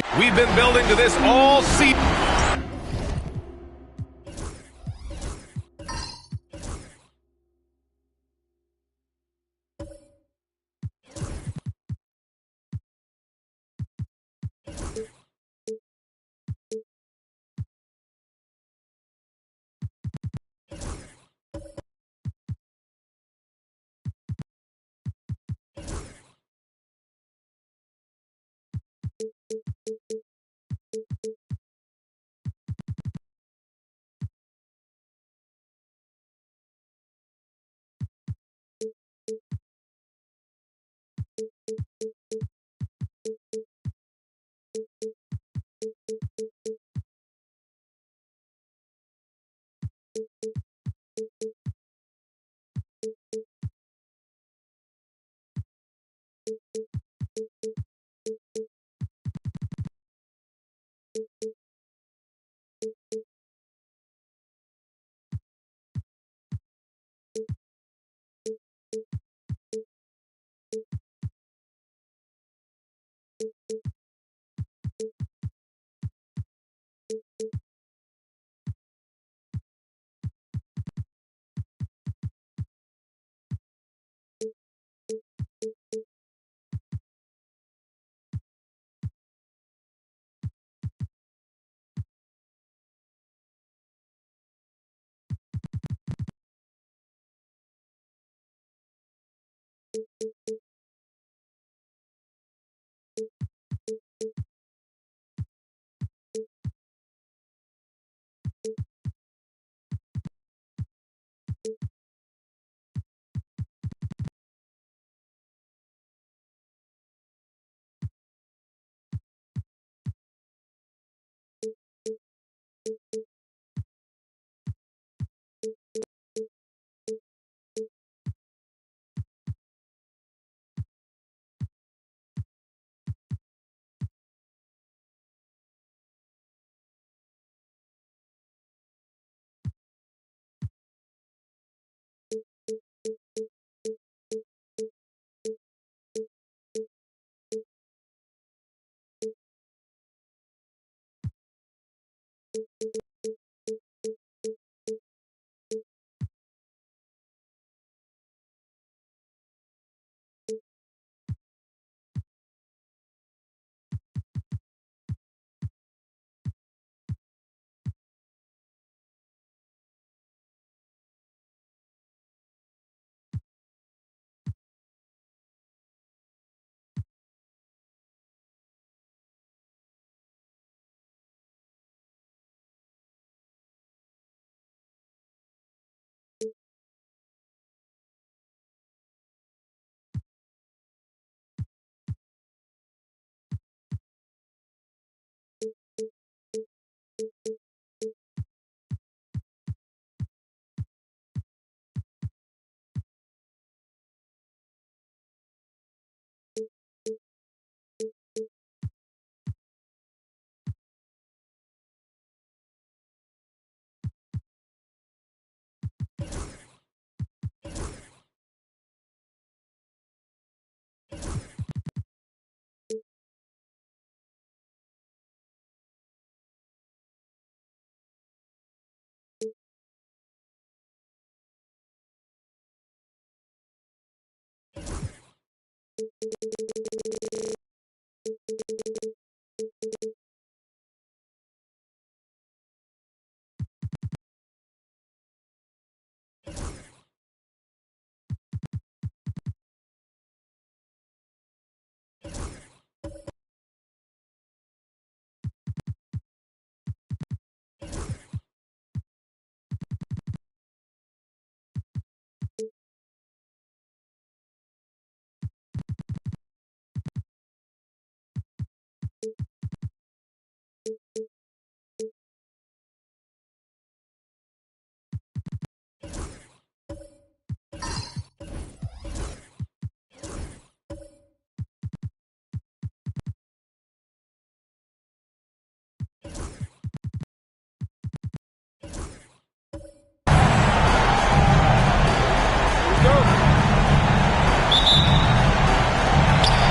game. We've been building to this all season.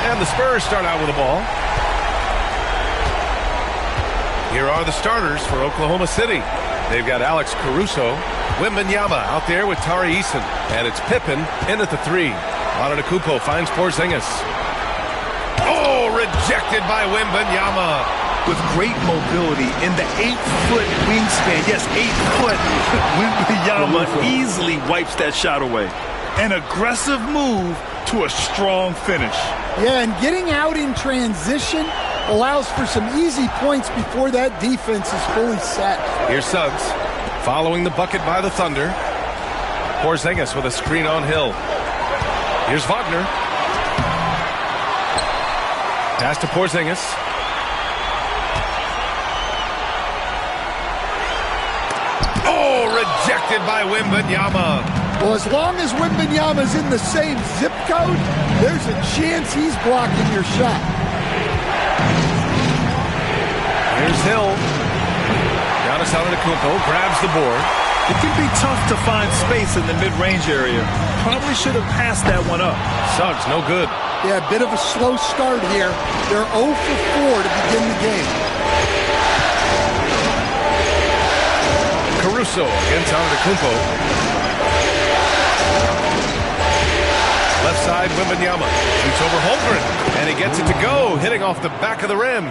And the Spurs start out with the ball. Here are the starters for Oklahoma City. They've got Alex Caruso, Wembanyama out there with Tari Eason, and it's Pippen in at the 3. Antetokounmpo finds Porzingis. Oh, rejected by Wembanyama. With great mobility in the 8-foot wingspan. Yes, 8 foot. Wembanyama easily wipes that shot away. An aggressive move to a strong finish. Yeah, and getting out in transition allows for some easy points before that defense is fully set. Here's Suggs following the bucket by the Thunder. Porzingis with a screen on Hill. Here's Wagner. Pass to Porzingis. Oh, rejected by Wembanyama. Well, as long as Wembanyama's in the same zip code, there's a chance he's blocking your shot. Here's Hill. Giannis Antetokounmpo grabs the board. It can be tough to find space in the mid-range area. Probably should have passed that one up. Suggs, no good. Yeah, a bit of a slow start here. They're 0 for 4 to begin the game. Caruso against Antetokounmpo. Left side, Wembanyama shoots over Holmgren, and he gets it to go, hitting off the back of the rim.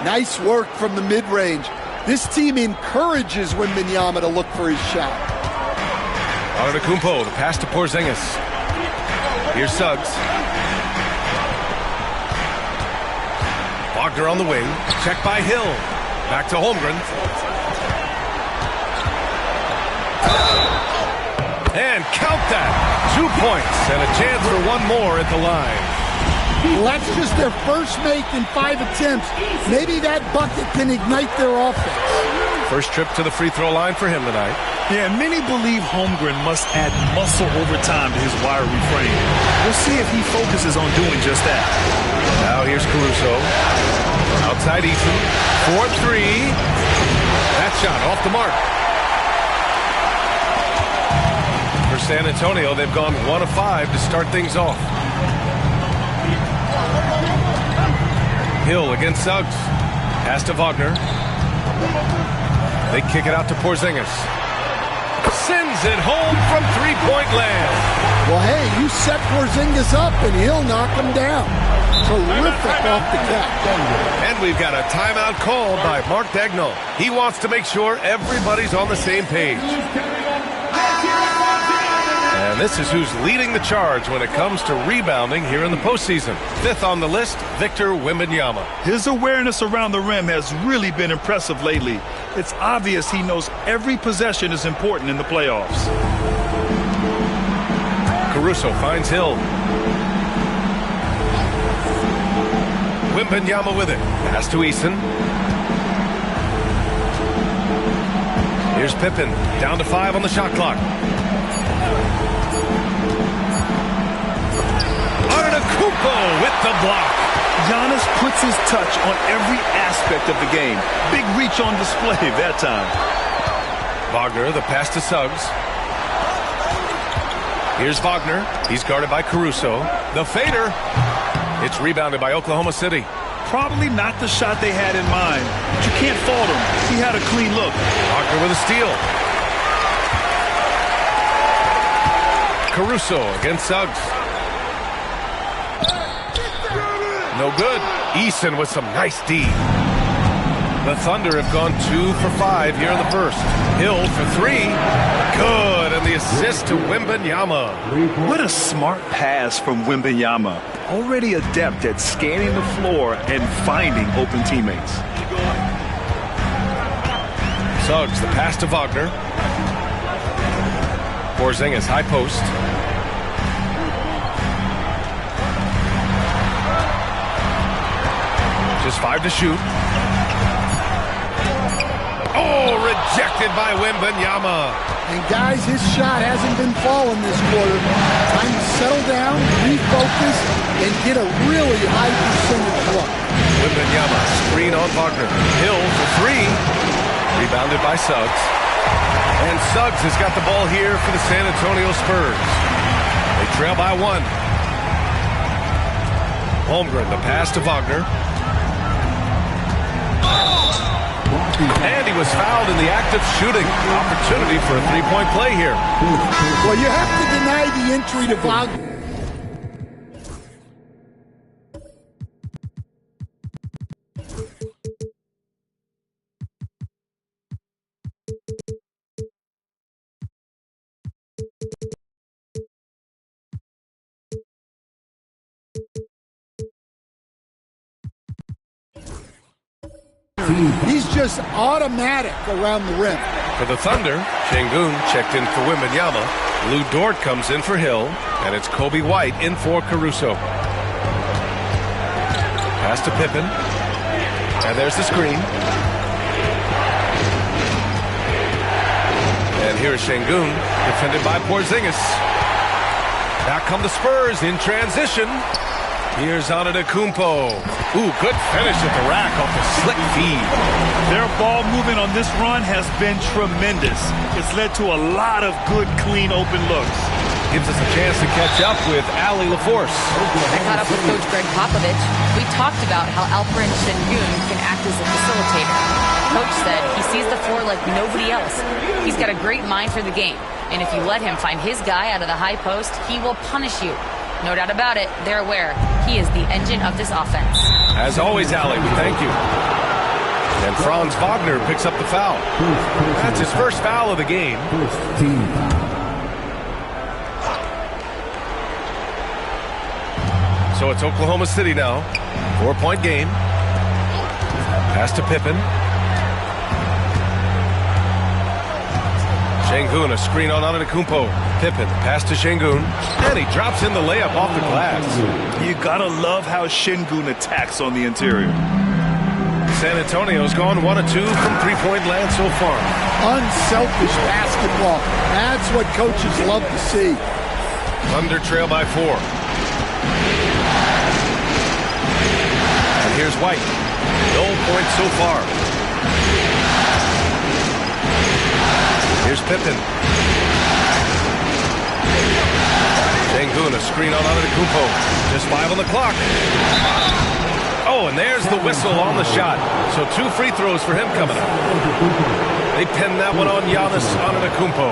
Nice work from the mid-range. This team encourages Wembanyama to look for his shot. Antetokounmpo, the pass to Porzingis. Here's Suggs. Wagner on the wing, checked by Hill. Back to Holmgren. And count that. 2 points and a chance for one more at the line. Well, that's just their first make in 5 attempts. Maybe that bucket can ignite their offense. First trip to the free throw line for him tonight. Yeah, many believe Holmgren must add muscle over time to his wiry frame. We'll see if he focuses on doing just that. Now here's Caruso. Outside Eason. 4-3. That shot off the mark. For San Antonio, they've gone 1 of 5 to start things off. Hill against Suggs. Pass to Wagner. They kick it out to Porzingis. Sends it home from three-point land. Well, hey, you set Porzingis up and he'll knock him down. Terrific off the catch. And we've got a timeout called by Mark Daigneault. He wants to make sure everybody's on the same page. And this is who's leading the charge when it comes to rebounding here in the postseason. 5th on the list, Victor Wembanyama. His awareness around the rim has really been impressive lately. It's obvious he knows every possession is important in the playoffs. Caruso finds Hill. Wembanyama with it. Pass to Eason. Here's Pippen. Down to 5 on the shot clock. Antetokounmpo with the block. Giannis puts his touch on every aspect of the game. Big reach on display that time. Wagner, the pass to Suggs. Here's Wagner. He's guarded by Caruso. The fader. It's rebounded by Oklahoma City. Probably not the shot they had in mind, but you can't fault him. He had a clean look. Wagner with a steal. Caruso against Suggs. No good. Eason with some nice D. The Thunder have gone 2 for 5 here in the first. Hill for 3. Good. And the assist to Wembanyama. What a smart pass from Wembanyama. Already adept at scanning the floor and finding open teammates. Suggs, the pass to Wagner. Porzingis, high post. Just 5 to shoot. Oh, rejected by Wembanyama. And guys, his shot hasn't been falling this quarter. Time to settle down, refocus, and get a really high percentage look. Wembanyama, screen on Wagner. Hill for 3. Rebounded by Suggs. And Suggs has got the ball here for the San Antonio Spurs. They trail by 1. Holmgren, the pass to Wagner. And he was fouled in the act of shooting. Opportunity for a three-point play here. Well, you have to deny the entry to Wagner. He's just automatic around the rim. For the Thunder, Şengün checked in for Wembanyama. Lou Dort comes in for Hill, and it's Kobe White in for Caruso. Pass to Pippen, and there's the screen. And here's Şengün, defended by Porzingis. Back come the Spurs in transition. Here's Antetokounmpo. Ooh, good finish at the rack off the slick feed. Their ball movement on this run has been tremendous. It's led to a lot of good, clean, open looks. Gives us a chance to catch up with Allie LaForce. I caught up with Coach Greg Popovich. We talked about how Alperen Şengün can act as a facilitator. Coach said he sees the floor like nobody else. He's got a great mind for the game. And if you let him find his guy out of the high post, he will punish you. No doubt about it, they're aware. He is the engine of this offense. As always, Allie, we thank you. And Franz Wagner picks up the foul. That's his first foul of the game. So it's Oklahoma City now. 4-point game. Pass to Pippen. Şengün, a screen on Antetokounmpo. Pippen, pass to Şengün, and he drops in the layup off the glass. You gotta love how Şengün attacks on the interior. San Antonio's gone 1 of 2 from three-point land so far. Unselfish basketball. That's what coaches love to see. Thunder trail by 4. And here's White. No points so far. Here's Pippen. Şengün, a screen on Antetokounmpo. Just 5 on the clock. Oh, and there's the whistle on the shot. So 2 free throws for him coming up. They pin that one on Giannis Antetokounmpo.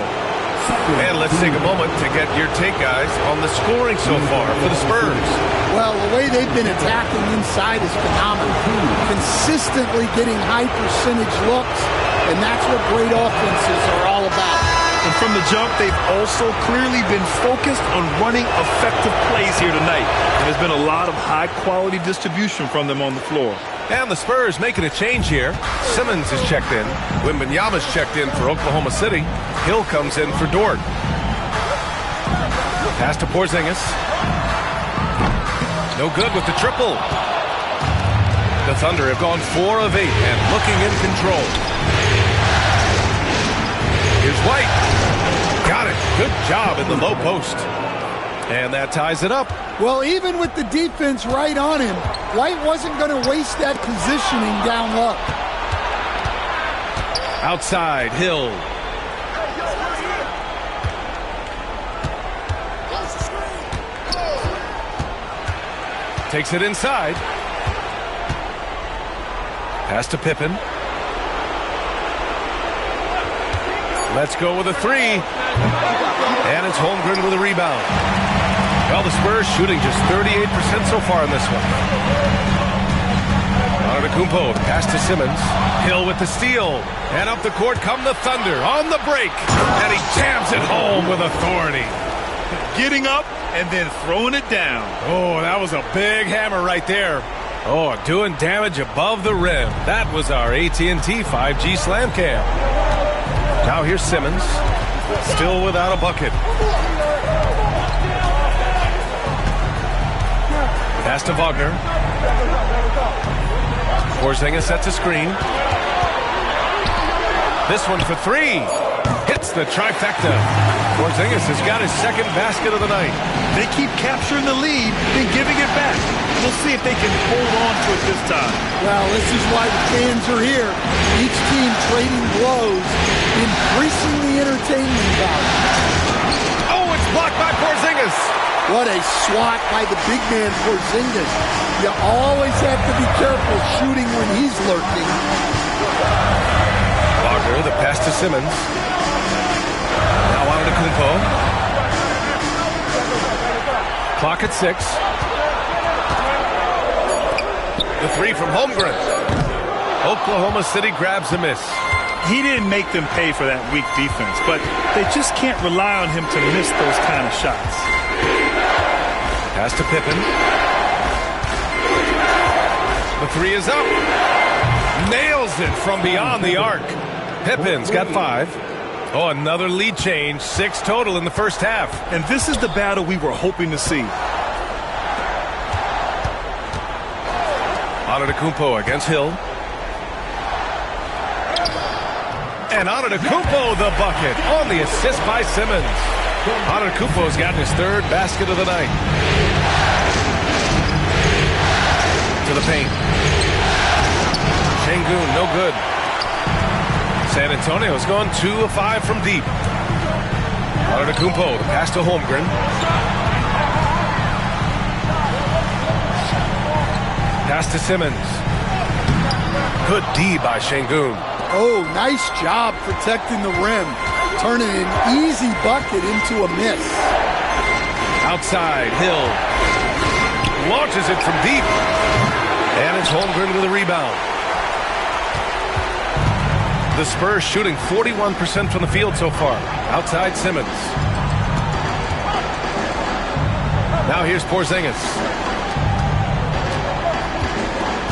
And let's take a moment to get your take, guys, on the scoring so far for the Spurs. Well, the way they've been attacking inside is phenomenal. Consistently getting high percentage looks, and that's what great offenses are all about. And from the jump, they've also clearly been focused on running effective plays here tonight. And there's been a lot of high-quality distribution from them on the floor. And the Spurs making a change here. Simmons is checked in. Wembanyama's checked in for Oklahoma City. Hill comes in for Dort. Pass to Porzingis. No good with the triple. The Thunder have gone 4 of 8 and looking in control. Here's White. Got it. Good job in the low post. And that ties it up. Well, even with the defense right on him, White wasn't going to waste that positioning down low. Outside, Hill. Takes it inside. Pass to Pippen. Let's go with a 3. And it's Holmgren with a rebound. Well, the Spurs shooting just 38% so far in this one. Antetokounmpo, pass to Simmons. Hill with the steal. And up the court come the Thunder on the break. And he jams it home with authority. Getting up and then throwing it down. Oh, that was a big hammer right there. Oh, doing damage above the rim. That was our AT&T 5G Slam Cam. Now here's Simmons. Still without a bucket. Pass to Wagner. Porzingis sets a screen. This one for 3. Hits the trifecta. Porzingis has got his second basket of the night. They keep capturing the lead and giving it back. We'll see if they can hold on to it this time. Well, this is why the fans are here. Each team trading blows, increasing the entertainment value. Oh, it's blocked by Porzingis. What a swat by the big man Porzingis. You always have to be careful shooting when he's lurking. Wagner, the pass to Simmons. Now Antetokounmpo. Clock at 6. The three from Holmgren. Oklahoma City grabs a miss. He didn't make them pay for that weak defense, but they just can't rely on him to miss those kind of shots. Pass to Pippen. The three is up. Nails it from beyond the arc. Pippen's got 5. Oh, another lead change. 6 total in the first half. And this is the battle we were hoping to see. Antetokounmpo against Hill. And Antetokounmpo the bucket on the assist by Simmons. Antetokounmpo's gotten his 3rd basket of the night. To the paint. Şengün, no good. San Antonio's gone 2 of 5 from deep. Antetokounmpo, the pass to Holmgren. Pass to Simmons. Good D by Şengün. Oh, nice job protecting the rim. Turning an easy bucket into a miss. Outside, Hill. Launches it from deep. And it's Holmgren with a rebound. The Spurs shooting 41% from the field so far. Outside Simmons. Now here's Porzingis.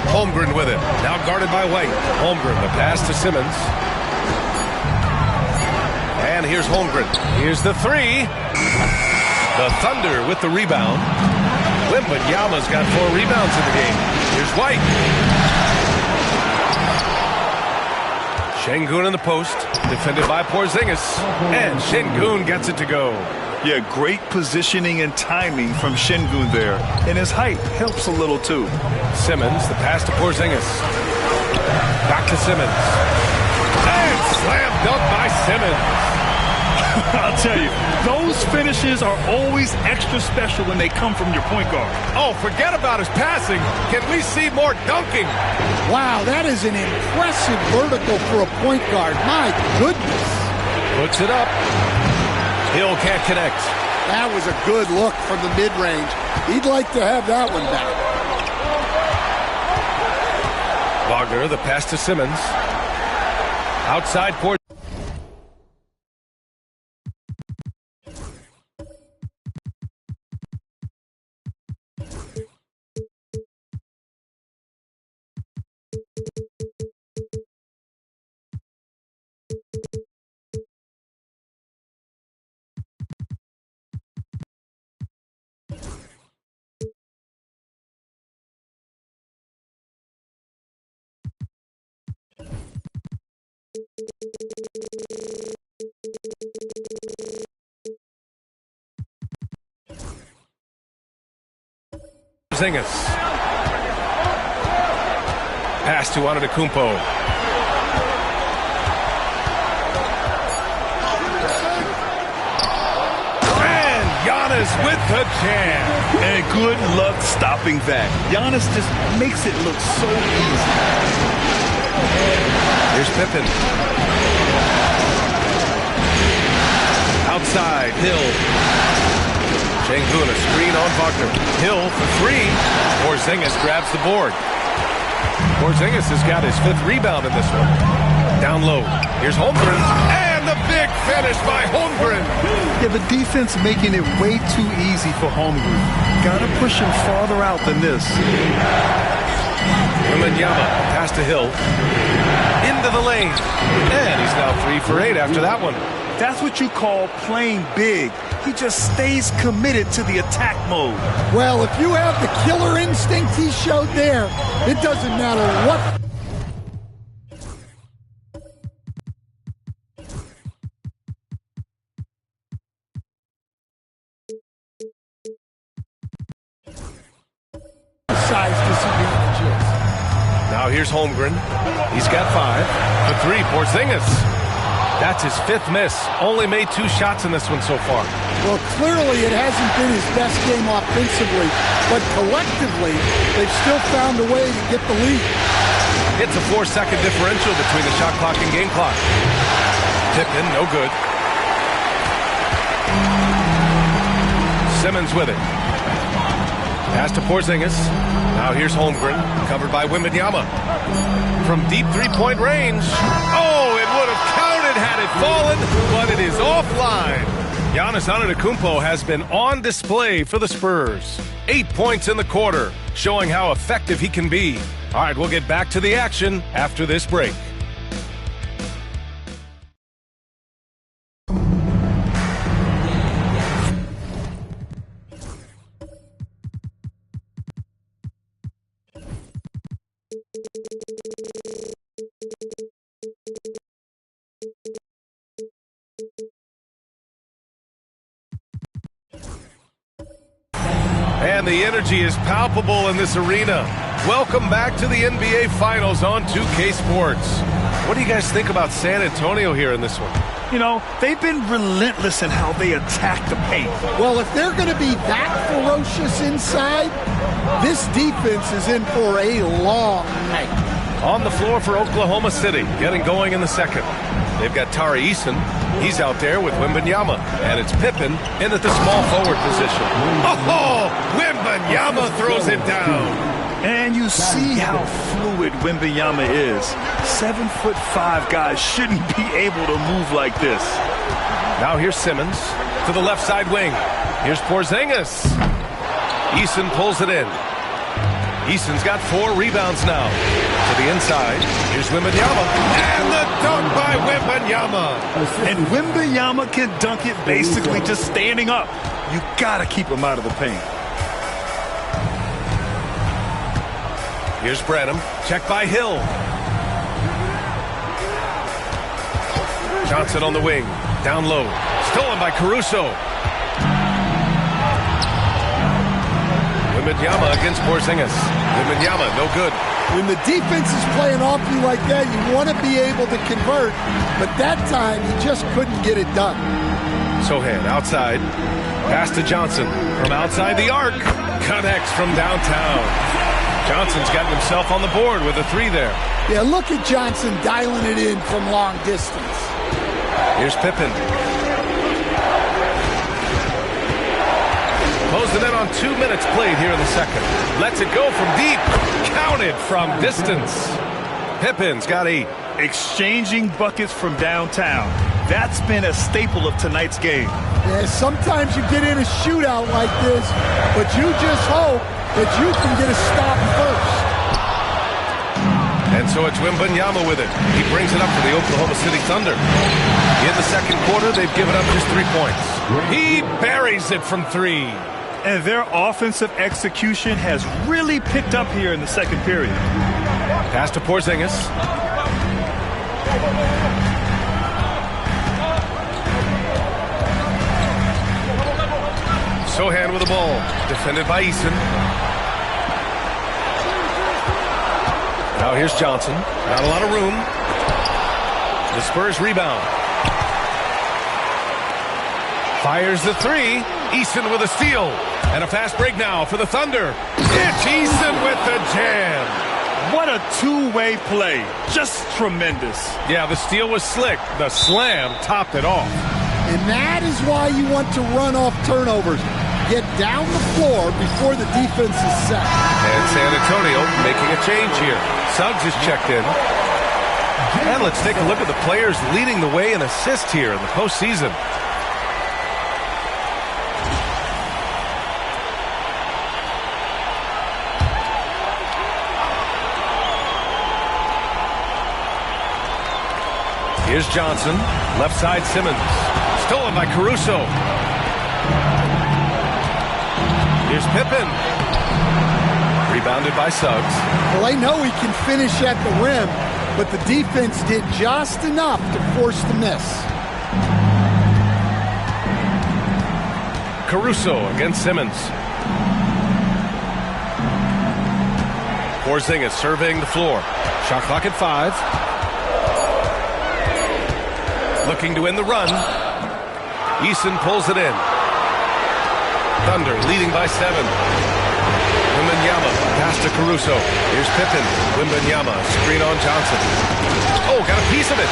Holmgren with it. Now guarded by White. Holmgren, the pass to Simmons. And here's Holmgren. Here's the three. The Thunder with the rebound. Wembanyama's got 4 rebounds in the game. Here's White. Şengün in the post. Defended by Porzingis. And Şengün gets it to go. Yeah, great positioning and timing from Şengün there. And his height helps a little too. Simmons, the pass to Porzingis. Back to Simmons. And slam dunk by Simmons. I'll tell you, those finishes are always extra special when they come from your point guard. Oh, forget about his passing. Can we see more dunking? Wow, that is an impressive vertical for a point guard. My goodness. Puts it up. Hill can't connect. That was a good look from the mid-range. He'd like to have that one back. Wagner, the pass to Simmons. Outside Porzingis. Pass to Antetokounmpo. And Giannis with the jam. And good luck stopping that. Giannis just makes it look so easy. Here's Pippen. Outside, Hill. Şengün, a screen on Wagner. Hill for 3. Porzingis grabs the board. Porzingis has got his 5th rebound in this one. Down low. Here's Holmgren. And the big finish by Holmgren. Yeah, the defense making it way too easy for Holmgren. Gotta push him farther out than this. Wembanyama, pass to Hill. Into the lane. And he's now 3 for 8 after that one. That's what you call playing big. He just stays committed to the attack mode. Well, if you have the killer instinct he showed there, it doesn't matter what. Size disadvantages. Now here's Holmgren. He's got 5. For 3, Porzingis. That's his 5th miss. Only made 2 shots in this one so far. Well, clearly it hasn't been his best game offensively, but collectively, they've still found a way to get the lead. It's a 4-second differential between the shot clock and game clock. Pippen, no good. Simmons with it. Pass to Porzingis. Now here's Holmgren, covered by Wembanyama. From deep three-point range. Oh, it would have counted had it fallen, but it is offline. Giannis Antetokounmpo has been on display for the Spurs. 8 points in the quarter, showing how effective he can be. All right, we'll get back to the action after this break. And the energy is palpable in this arena. Welcome back to the NBA Finals on 2K Sports. What do you guys think about San Antonio here in this one? You know, they've been relentless in how they attack the paint. Well, if they're going to be that ferocious inside, this defense is in for a long night. On the floor for Oklahoma City, getting going in the second. They've got Tari Eason. He's out there with Wembanyama. And it's Pippen in at the small forward position. Oh, Wembanyama throws it down. And you see how fluid Wembanyama is. 7'5" guys shouldn't be able to move like this. Now here's Simmons to the left side wing. Here's Porzingis. Eason pulls it in. Eason's got 4 rebounds now. To the inside, here's Wembanyama. And the dunk by Wembanyama. And Wembanyama can dunk it basically just standing up. You got to keep him out of the paint. Here's Branham. Check by Hill. Johnson on the wing. Down low. Stolen by Caruso. Wembanyama against Porzingis. Wembanyama, no good. When the defense is playing off you like that, you want to be able to convert. But that time, he just couldn't get it done. Sohan outside. Pass to Johnson. From outside the arc. Connects from downtown. Johnson's gotten himself on the board with a 3 there. Yeah, look at Johnson dialing it in from long distance. Here's Pippen. Closing in on 2 minutes played here in the second. Lets it go from deep. Counted from distance. Pippen's got 8. Exchanging buckets from downtown. That's been a staple of tonight's game. Yeah, sometimes you get in a shootout like this, but you just hope that you can get a stop first. And so it's Wembanyama with it. He brings it up for the Oklahoma City Thunder. In the second quarter, they've given up just 3 points. He buries it from 3. And their offensive execution has really picked up here in the second period. Pass to Porzingis. Sohan with the ball. Defended by Eason. Now here's Johnson. Not a lot of room. The Spurs rebound. Fires the 3. Eason with a steal. And a fast break now for the Thunder. It's Eason with the jam. What a two-way play. Just tremendous. Yeah, the steal was slick. The slam topped it off. And that is why you want to run off turnovers. Get down the floor before the defense is set. And San Antonio making a change here. Suggs is checked in. And let's take a look at the players leading the way in assists here in the postseason. Here's Johnson. Left side Simmons. Stolen by Caruso. Here's Pippen. Rebounded by Suggs. Well, they know he can finish at the rim, but the defense did just enough to force the miss. Caruso against Simmons. Porzingis surveying the floor. Shot clock at 5. Looking to end the run. Eason pulls it in. Thunder leading by 7. Wembanyama, pass to Caruso. Here's Pippen. Wembanyama, screen on Johnson. Oh, got a piece of it.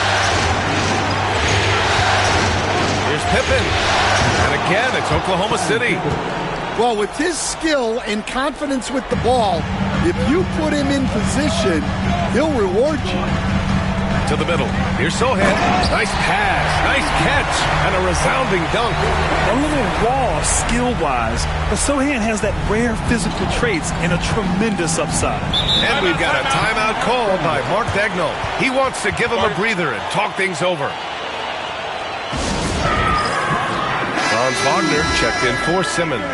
Here's Pippen. And again, it's Oklahoma City. Well, with his skill and confidence with the ball, if you put him in position, he'll reward you. To the middle. Here's Sohan. Nice pass. Nice catch. And a resounding dunk. A little raw skill-wise, but Sohan has that rare physical traits and a tremendous upside. And we've got a timeout called by Mark Daigneault. He wants to give him a breather and talk things over. Franz Wagner checked in for Simmons.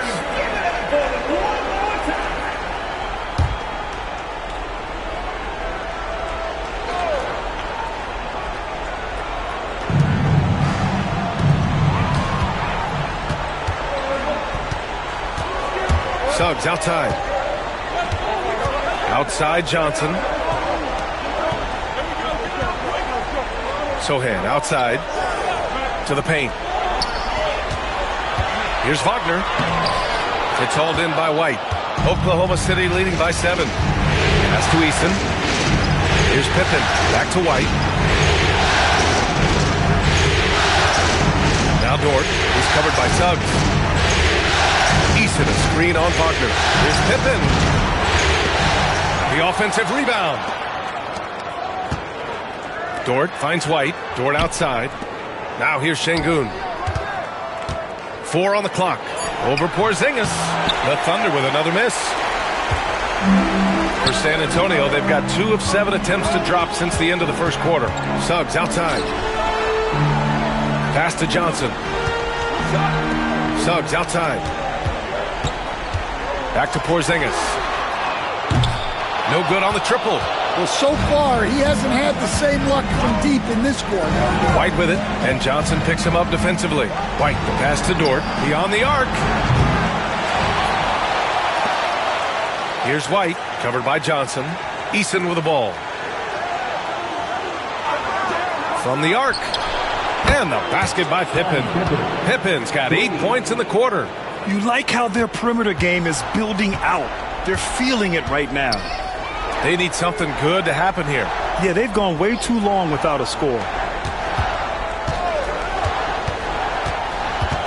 Suggs outside. Outside Johnson. Sohan outside to the paint. Here's Wagner. It's hauled in by White. Oklahoma City leading by 7. Pass to Eason. Here's Pippen. Back to White. Now Dort. He's covered by Suggs. Eason, a screen on Wagner. Here's Pippen. The offensive rebound. Dort finds White. Dort outside. Now here's Şengün. 4 on the clock. Over Porzingis. The Thunder with another miss. For San Antonio, they've got 2 of 7 attempts to drop since the end of the first quarter. Suggs outside. Pass to Johnson. Suggs outside. Back to Porzingis. No good on the triple. Well, so far, he hasn't had the same luck from deep in this quarter. White with it, and Johnson picks him up defensively. White, the pass to Dort, beyond the arc. Here's White, covered by Johnson. Eason with the ball. From the arc. And the basket by Pippen. Pippen's got 8 points in the quarter. You like how their perimeter game is building out. They're feeling it right now. They need something good to happen here. Yeah, they've gone way too long without a score.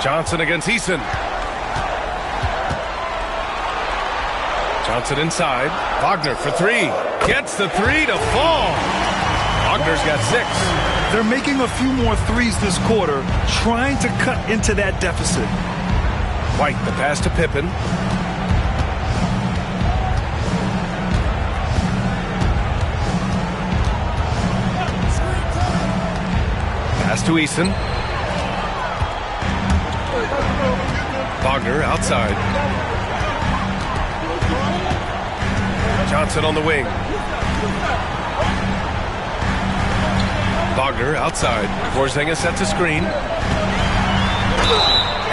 Johnson against Eason. Johnson inside. Wagner for 3. Gets the 3 to fall. Wagner's got 6. They're making a few more threes this quarter, trying to cut into that deficit. White, the pass to Pippen. Pass to Eason. Wagner outside. Johnson on the wing. Wagner outside. Porzingis sets a screen.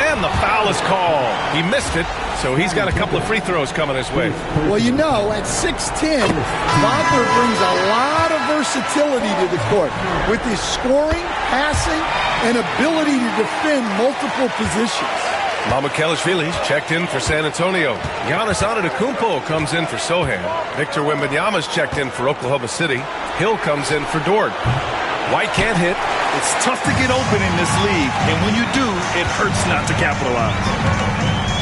And the foul is called. He missed it, so he's got a couple of free throws coming his way. Well, you know, at 6'10", Wagner brings a lot of versatility to the court with his scoring, passing, and ability to defend multiple positions. Mamukelashvili's checked in for San Antonio. Giannis Antetokounmpo comes in for Sohan. Victor Wembanyama's checked in for Oklahoma City. Hill comes in for Dort. White can't hit. It's tough to get open in this league, and when you do, it hurts not to capitalize.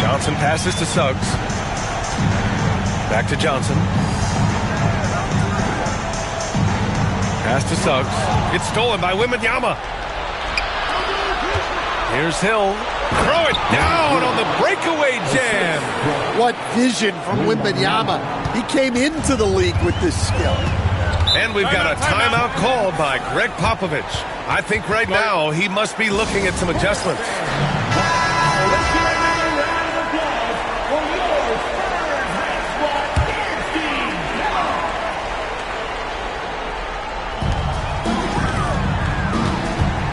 Johnson passes to Suggs. Back to Johnson. Pass to Suggs. It's stolen by Wembanyama. Here's Hill. Throw it down on the breakaway jam. What vision from Wembanyama. He came into the league with this skill. And we've got a timeout called by Greg Popovich. I think right now he must be looking at some adjustments.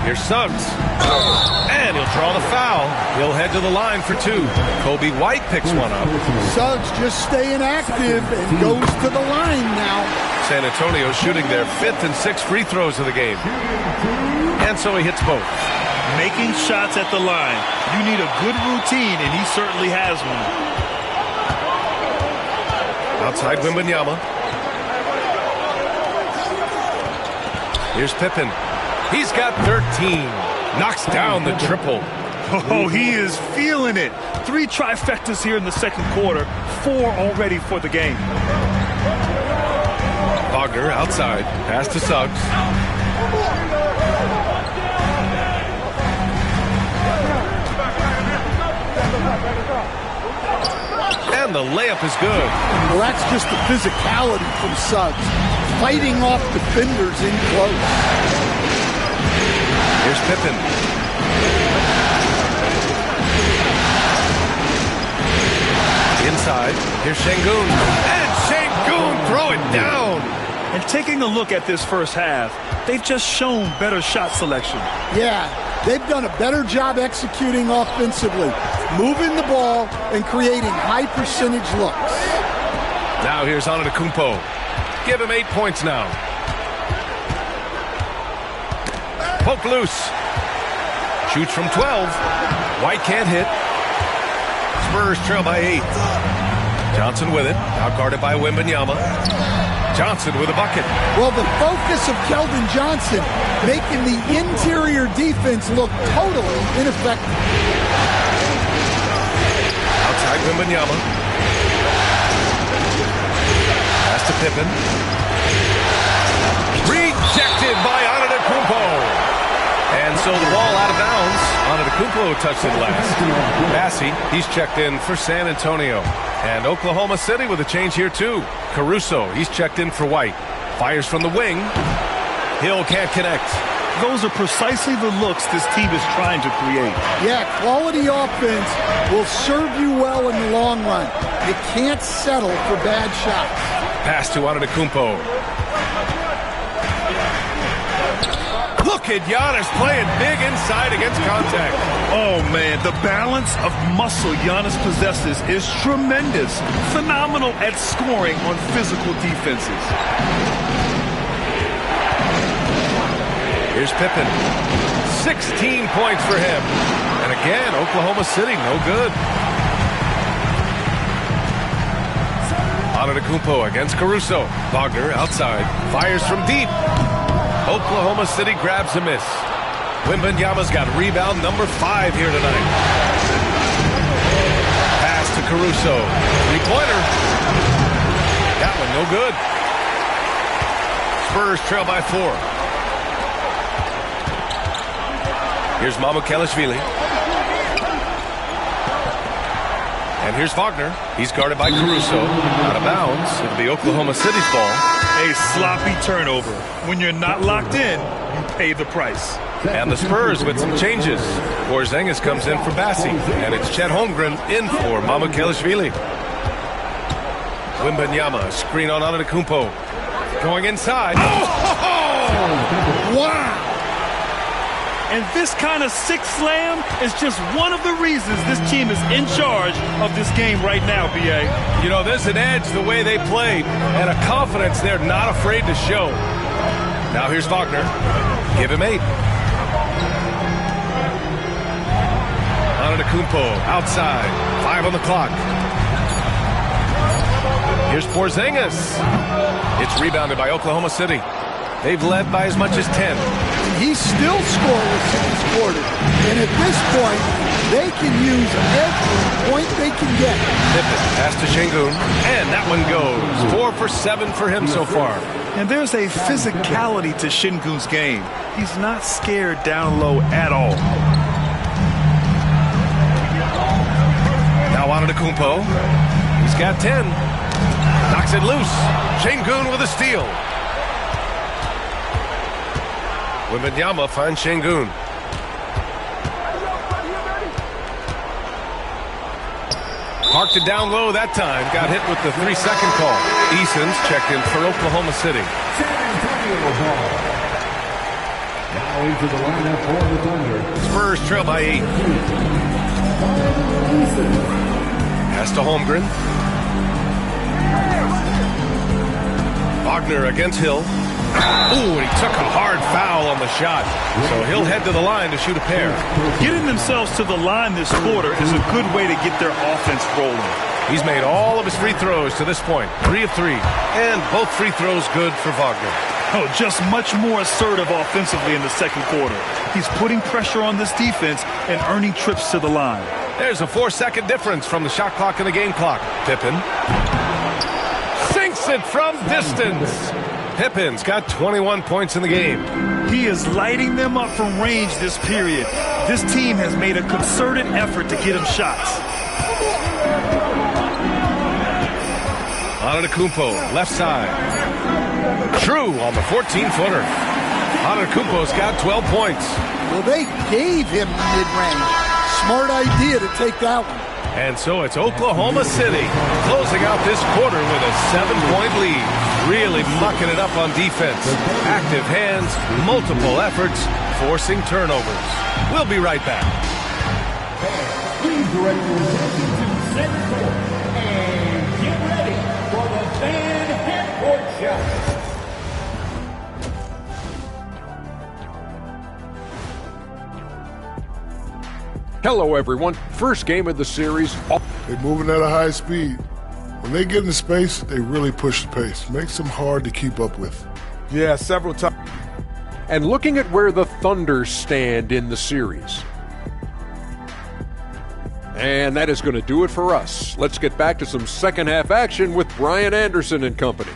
Here's Suggs. And he'll draw the foul. He'll head to the line for 2. Kobe White picks one up. Suggs just staying active and goes to the line now. San Antonio shooting their 5th and 6th free throws of the game. And so he hits both. Making shots at the line. You need a good routine, and he certainly has one. Outside Wembanyama. Here's Pippen. He's got 13. Knocks down the triple. Oh, he is feeling it. 3 trifectas here in the second quarter. 4 already for the game. Wagner outside. Pass to Suggs. And the layup is good. Well, that's just the physicality from Suggs. Fighting off defenders in close. Here's Pippen. Inside. Here's Şengün. And Şengün throw it down. And taking a look at this first half, they've just shown better shot selection. Yeah, they've done a better job executing offensively, moving the ball and creating high percentage looks. Now here's Antetokounmpo. Give him 8 points now. Poke loose. Shoots from 12. White can't hit. Spurs trail by 8. Johnson with it. Now guarded by Wembanyama. Johnson with a bucket. Well, the focus of Keldon Johnson making the interior defense look totally ineffective. Outside Wembanyama. Pass to Pippen. Rejected by Antetokounmpo. And so the ball out of bounds. Antetokounmpo touched it last. Bassey, he's checked in for San Antonio. And Oklahoma City with a change here too. Caruso, he's checked in for White. Fires from the wing. Hill can't connect. Those are precisely the looks this team is trying to create. Yeah, quality offense will serve you well in the long run. You can't settle for bad shots. Pass to Antetokounmpo. Look at Giannis playing big inside against contact. Oh, man, the balance of muscle Giannis possesses is tremendous. Phenomenal at scoring on physical defenses. Here's Pippen. 16 points for him. And again, Oklahoma City, no good. Antetokounmpo against Caruso. Wagner outside. Fires from deep. Oklahoma City grabs a miss. Wembanyama's got rebound number 5 here tonight. Pass to Caruso. 3-pointer. That one no good. Spurs trail by 4. Here's Mamukelashvili. And here's Wagner. He's guarded by Caruso. Out of bounds. It'll be Oklahoma City's ball. A sloppy turnover. When you're not locked in, you pay the price. And the Spurs with some changes. Porzingis comes in for Bassey. And it's Chet Holmgren in for Mamukelashvili. Wembanyama, screen on Antetokounmpo. Going inside. Oh! Wow! And this kind of six slam is just one of the reasons this team is in charge of this game right now, B.A. You know, there's an edge the way they played and a confidence they're not afraid to show. Now here's Wagner. Give him 8. Antetokounmpo outside. 5 on the clock. Here's Porzingis. It's rebounded by Oklahoma City. They've led by as much as 10. He's still scoreless in this quarter. And at this point, they can use every point they can get. Pippen, pass to Şengün. And that one goes. 4 for 7 for him so far. And there's a physicality to Şengün's game. He's not scared down low at all. Now Antetokounmpo. He's got 10. Knocks it loose. Şengün with a steal. Wembanyama finds Şengün. Parked it down low that time. Got hit with the 3-second call. Eason's checked in for Oklahoma City. Now into the lineup for the Thunder. Spurs trail by 8. Pass to Holmgren. Wagner against Hill. Ooh, and he took a hard foul on on the shot. So he'll head to the line to shoot a pair. Getting themselves to the line this quarter is a good way to get their offense rolling. He's made all of his free throws to this point, 3 of 3. And both free throws good for Wagner. Oh, just much more assertive offensively in the second quarter. He's putting pressure on this defense and earning trips to the line. There's a 4-second difference from the shot clock and the game clock. Pippen sinks it from distance. Pippen's got 21 points in the game. He is lighting them up from range this period. This team has made a concerted effort to get him shots. Antetokounmpo, left side. True on the 14-footer. Antetokounmpo's got 12 points. Well, they gave him mid-range. Smart idea to take that one. And so it's Oklahoma City closing out this quarter with a 7-point lead. Really mucking it up on defense. Active hands, multiple efforts, forcing turnovers. We'll be right back. Please direct your attention to center court and get ready for the fan half-court shot. Hello, everyone. First game of the series. They're moving at a high speed. When they get in space, they really push the pace. Makes them hard to keep up with. Yeah, several times. And looking at where the Thunder stand in the series. And that is going to do it for us. Let's get back to some second half action with Brian Anderson and company.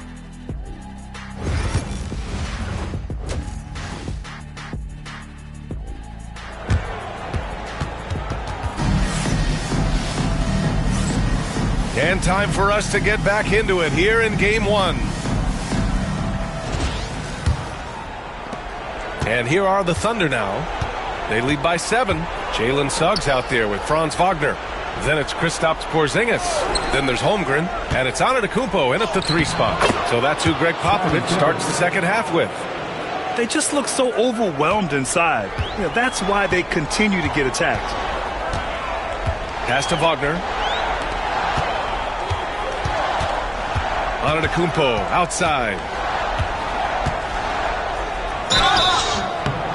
And time for us to get back into it here in game 1. And here are the Thunder now. They lead by 7. Jalen Suggs out there with Franz Wagner. Then it's Kristaps Porzingis. Then there's Holmgren. And it's Antetokounmpo in at the 3 spot. So that's who Greg Popovich starts the second half with. They just look so overwhelmed inside. You know, that's why they continue to get attacked. Pass to Wagner. Antetokounmpo outside.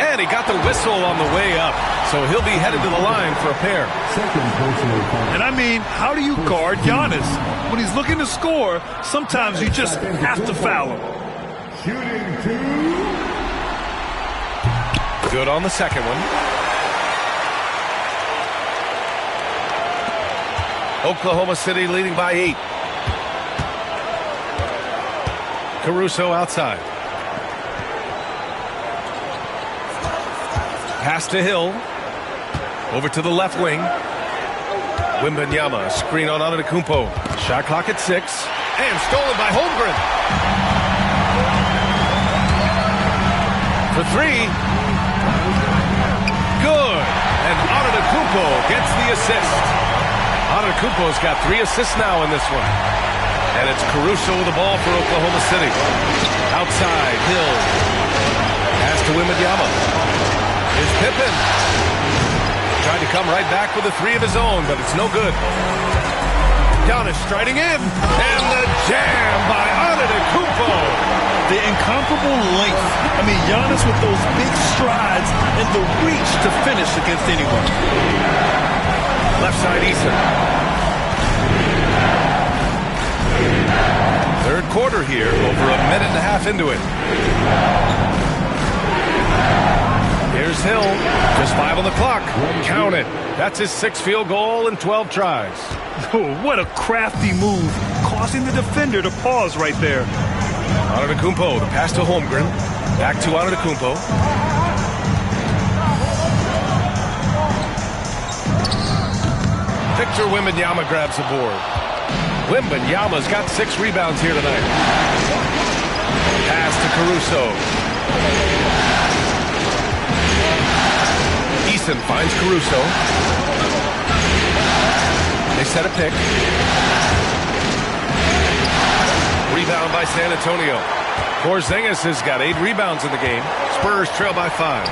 And he got the whistle on the way up. So he'll be headed to the line for a pair. And I mean, how do you guard Giannis? When he's looking to score, sometimes you just have to foul him. Shooting 2. Good on the second one. Oklahoma City leading by 8. Caruso outside. Pass to Hill. Over to the left wing. Wembanyama, screen on Antetokounmpo. Shot clock at 6. And stolen by Holmgren. For 3. Good. And Antetokounmpo gets the assist. Antetokounmpo's got 3 assists now in this one. And it's Caruso with the ball for Oklahoma City. Outside, Hill. Pass to Wembanyama. Here's Pippen. Tried to come right back with a 3 of his own, but it's no good. Giannis striding in. And the jam by Antetokounmpo. The incomparable length. I mean, Giannis with those big strides and the reach to finish against anyone. Left side, Eason. Third quarter here, over a minute and a half into it. Here's Hill, just 5 on the clock. Count it. That's his 6th field goal in 12 tries. Oh, what a crafty move, causing the defender to pause right there. Antetokounmpo, the pass to Holmgren. Back to Antetokounmpo. Victor Wembanyama grabs the board. Wembanyama's got 6 rebounds here tonight. Pass to Caruso. Eason finds Caruso. They set a pick. Rebound by San Antonio. Porzingis has got 8 rebounds in the game. Spurs trail by 5.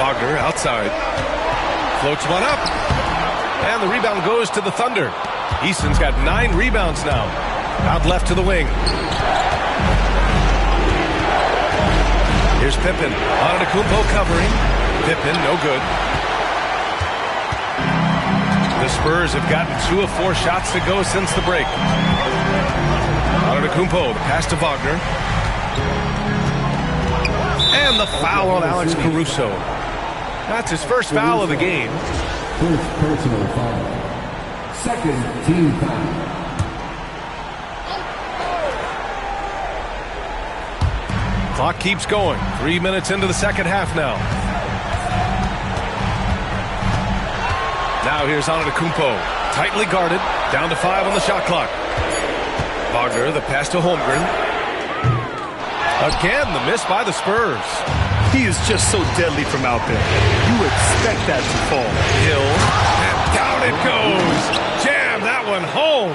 Wagner outside. Floats one up. And the rebound goes to the Thunder. Easton's got 9 rebounds now. Out left to the wing. Pippen. Antetokounmpo covering. Pippen, no good. The Spurs have gotten 2 of 4 shots to go since the break. Antetokounmpo, the pass to Wagner. And the foul on Alex Caruso. That's his first foul of the game. First personal foul. Second team foul. Clock keeps going. 3 minutes into the second half now. Now here's Antetokounmpo. Tightly guarded. Down to 5 on the shot clock. Wagner, the pass to Holmgren. Again, the miss by the Spurs. He is just so deadly from out there. You expect that to fall. Hill, and down it goes. Jam that one home.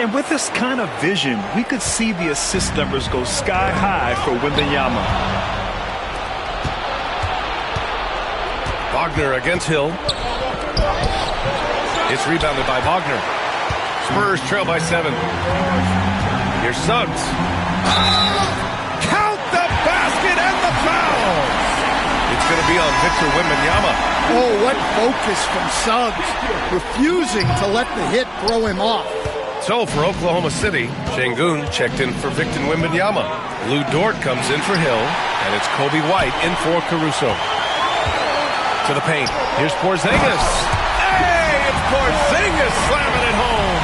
And with this kind of vision, we could see the assist numbers go sky high for Wembanyama. Wagner against Hill. It's rebounded by Wagner. Spurs trail by 7. Here's Suggs. Count the basket and the foul. It's going to be on Victor Wembanyama. Oh, what focus from Suggs. Refusing to let the hit throw him off. So for Oklahoma City, Şengün checked in for Victor Wembanyama. Lou Dort comes in for Hill, and it's Kobe White in for Caruso. To the paint. Here's Porzingis. Hey, it's Porzingis slamming it home.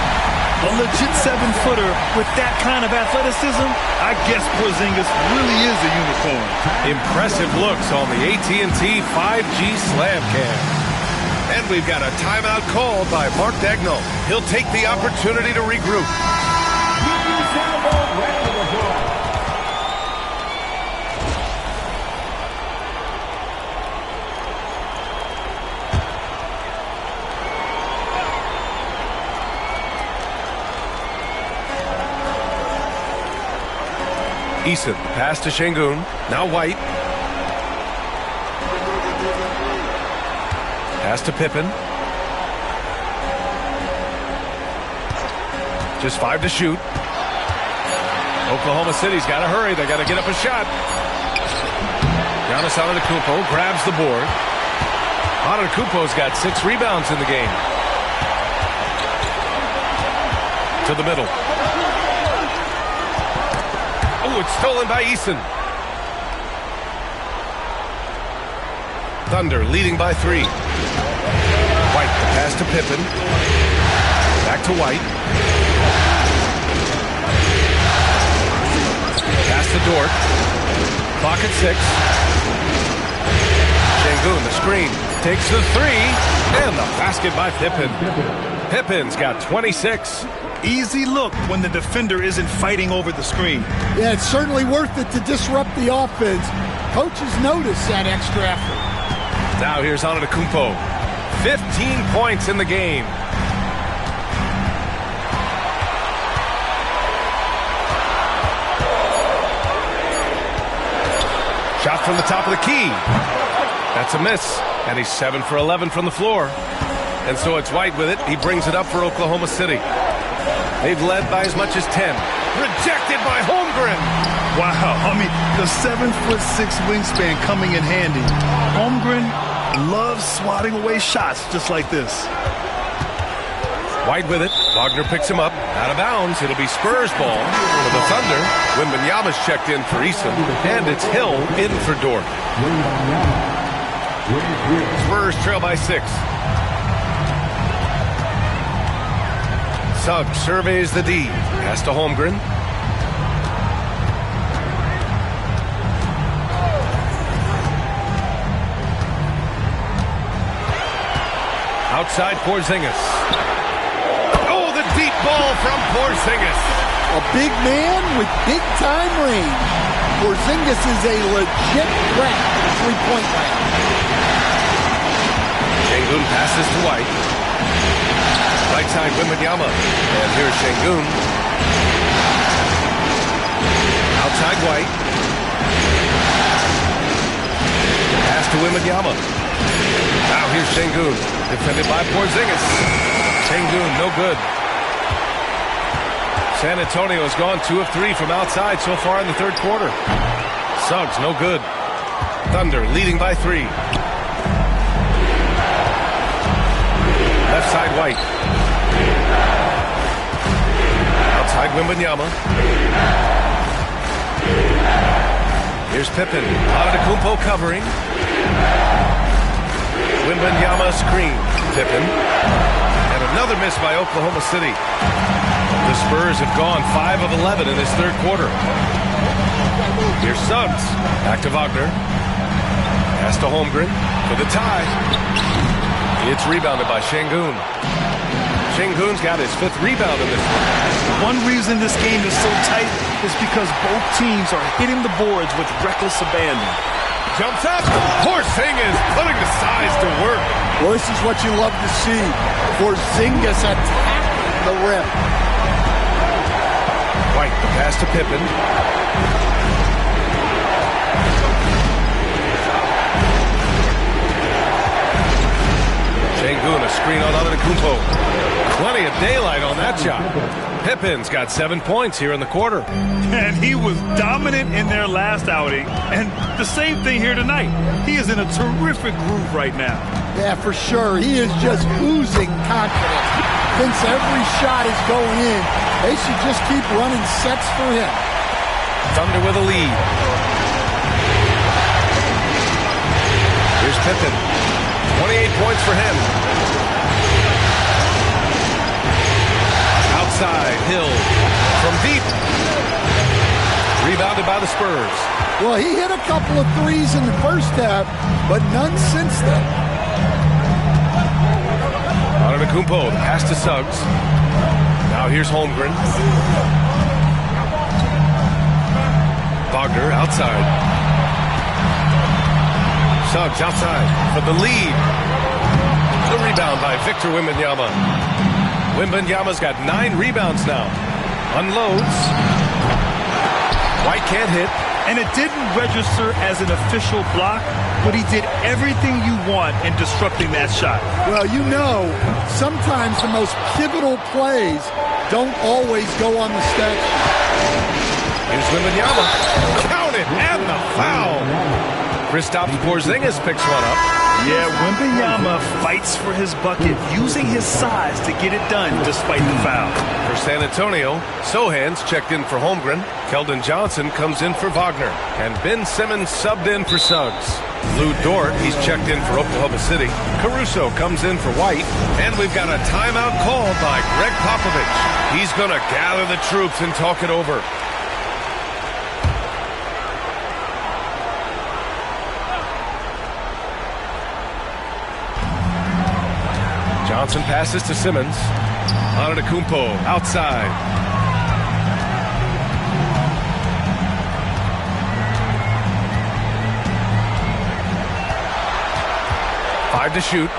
A legit 7-footer with that kind of athleticism, I guess Porzingis really is a unicorn. Impressive looks on the AT&T 5G Slam Cam. And we've got a timeout called by Mark Daigneault. He'll take the opportunity to regroup. Eason, pass to Şengün. Now White. Pass to Pippen. Just 5 to shoot. Oklahoma City's got to hurry. They got to get up a shot. Giannis Antetokounmpo grabs the board. Antetokounmpo's got 6 rebounds in the game. To the middle. Oh, it's stolen by Eason. Thunder leading by 3. White, the pass to Pippen. Back to White. Pass to Dort. Clock at 6. Şengün, the screen. Takes the 3. And the basket by Pippen. Pippen's got 26. Easy look when the defender isn't fighting over the screen. Yeah, it's certainly worth it to disrupt the offense. Coaches notice that extra effort. Now here's Antetokounmpo. 15 points in the game. Shot from the top of the key. That's a miss. And he's 7 for 11 from the floor. And so it's White with it. He brings it up for Oklahoma City. They've led by as much as 10. Rejected by Holmgren. Wow, I mean, the 7'6" wingspan coming in handy. Holmgren loves swatting away shots just like this. White with it. Wagner picks him up. Out of bounds. It'll be Spurs ball for the Thunder. Wembanyama's checked in for Eason. And it's Hill in for Dort. Spurs trail by 6. Suggs surveys the D. Pass to Holmgren. Outside Porzingis. Oh, the deep ball from Porzingis. A big man with big-time range. Porzingis is a legit threat at the three-point range. Şengün passes to White. Right side Wembanyama. And here's Şengün. Outside White. Pass to Wembanyama. Now here's Şengün. Defended by Porzingis. Şengün, no good. San Antonio has gone 2 of 3 from outside so far in the third quarter. Suggs, no good. Thunder leading by 3. Left side White. Outside Wembanyama. Here's Pippen. Antetokounmpo covering. Wembanyama screen. Pippen. And another miss by Oklahoma City. The Spurs have gone 5 of 11 in this third quarter. Here's Suggs. Back to Wagner. Pass to Holmgren for the tie. It's rebounded by Şengün. Şengün's got his 5th rebound in this one. One reason this game is so tight is because both teams are hitting the boards with reckless abandon. Jumps up. Porzingis putting the size to work. Well, this is what you love to see. Porzingis attacking the rim. White, the pass to Pippen. Şengün, a screen on Antetokounmpo. Plenty of daylight on that shot. Pippen's got 7 points here in the quarter. And he was dominant in their last outing. And the same thing here tonight. He is in a terrific groove right now. Yeah, for sure. He is just oozing confidence. Thinks every shot is going in. They should just keep running sets for him. Thunder with a lead. Here's Pippen. 28 points for him. Outside, Hill from deep. Rebounded by the Spurs. Well, he hit a couple of threes in the first half, but none since then. Antetokounmpo, the pass to Suggs. Now here's Holmgren. Wagner outside. Suggs outside for the lead. The rebound by Victor Wembanyama. Wembanyama's got 9 rebounds now. Unloads. White can't hit. And it didn't register as an official block, but he did everything you want in disrupting that shot. Well, you know, sometimes the most pivotal plays don't always go on the stat sheet. Here's Wembanyama. Count it, and the foul. Kristaps Porzingis picks one up. Yeah, Wembanyama fights for his bucket, using his size to get it done despite the foul. For San Antonio, Sohan's checked in for Holmgren. Keldon Johnson comes in for Wagner. And Ben Simmons subbed in for Suggs. Lou Dort, he's checked in for Oklahoma City. Caruso comes in for White. And we've got a timeout called by Greg Popovich. He's going to gather the troops and talk it over. Johnson passes to Simmons. Antetokounmpo outside. Five to shoot.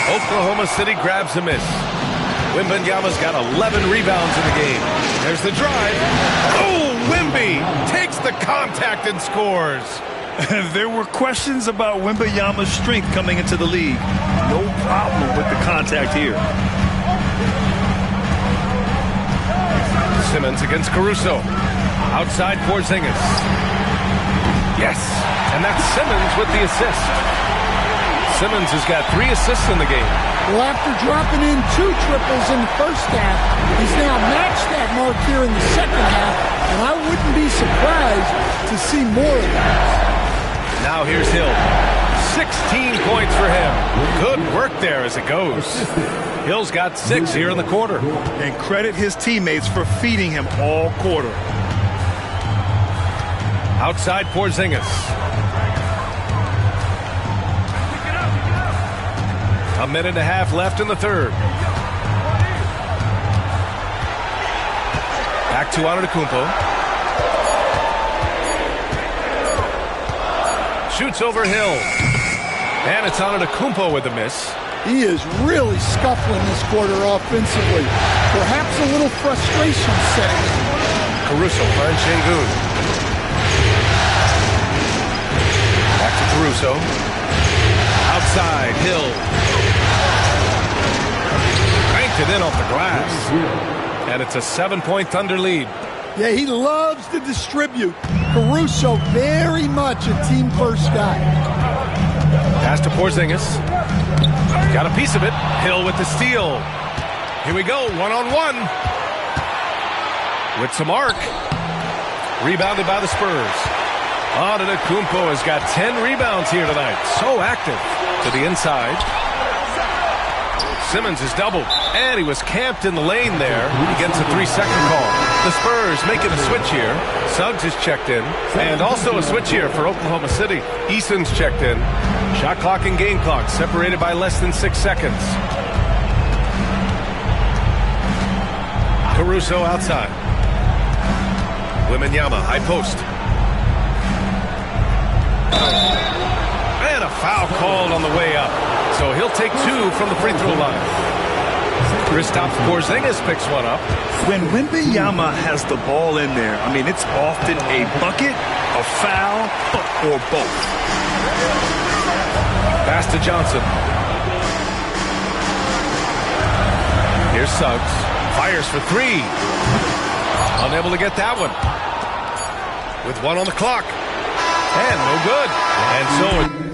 Oklahoma City grabs a miss. Wembanyama's got 11 rebounds in the game. There's the drive. Oh, Wemby takes the contact and scores. There were questions about Wembanyama's strength coming into the league. No problem with the contact here. Simmons against Caruso. Outside Porzingis. Yes, and that's Simmons with the assist. Simmons has got 3 assists in the game. Well, after dropping in 2 triples in the first half, he's now matched that mark here in the second half, and I wouldn't be surprised to see more of that. Now here's Hill. 16 points for him. Good work there as it goes. Hill's got 6 here in the quarter. And credit his teammates for feeding him all quarter. Outside Porzingis. A minute and a half left in the third. Back to Antetokounmpo. Shoots over Hill. And it's Antetokounmpo with a miss. He is really scuffling this quarter offensively. Perhaps a little frustration setting in. Caruso finds Şengün. Back to Caruso. Outside, Hill. Cranked it in off the glass. And it's a 7-point Thunder lead. Yeah, he loves to distribute. Caruso, very much a team-first guy. Pass to Porzingis. Got a piece of it. Hill with the steal. Here we go, one-on-one. With some arc. Rebounded by the Spurs. Antetokounmpo has got 10 rebounds here tonight. So active. To the inside. Simmons is doubled, and he was camped in the lane there. He gets a 3-second call. The Spurs making a switch here. Suggs is checked in, and also a switch here for Oklahoma City. Eason's checked in. Shot clock and game clock separated by less than 6 seconds. Caruso outside. Wembanyama, high post. And a foul called on the way up. So he'll take 2 from the free throw line. Kristaps Porzingis picks one up. When Wembanyama has the ball in there, I mean, it's often a bucket, a foul, or both. Pass to Johnson. Here's Suggs. Fires for 3. Unable to get that one. With 1 on the clock. And no good. And so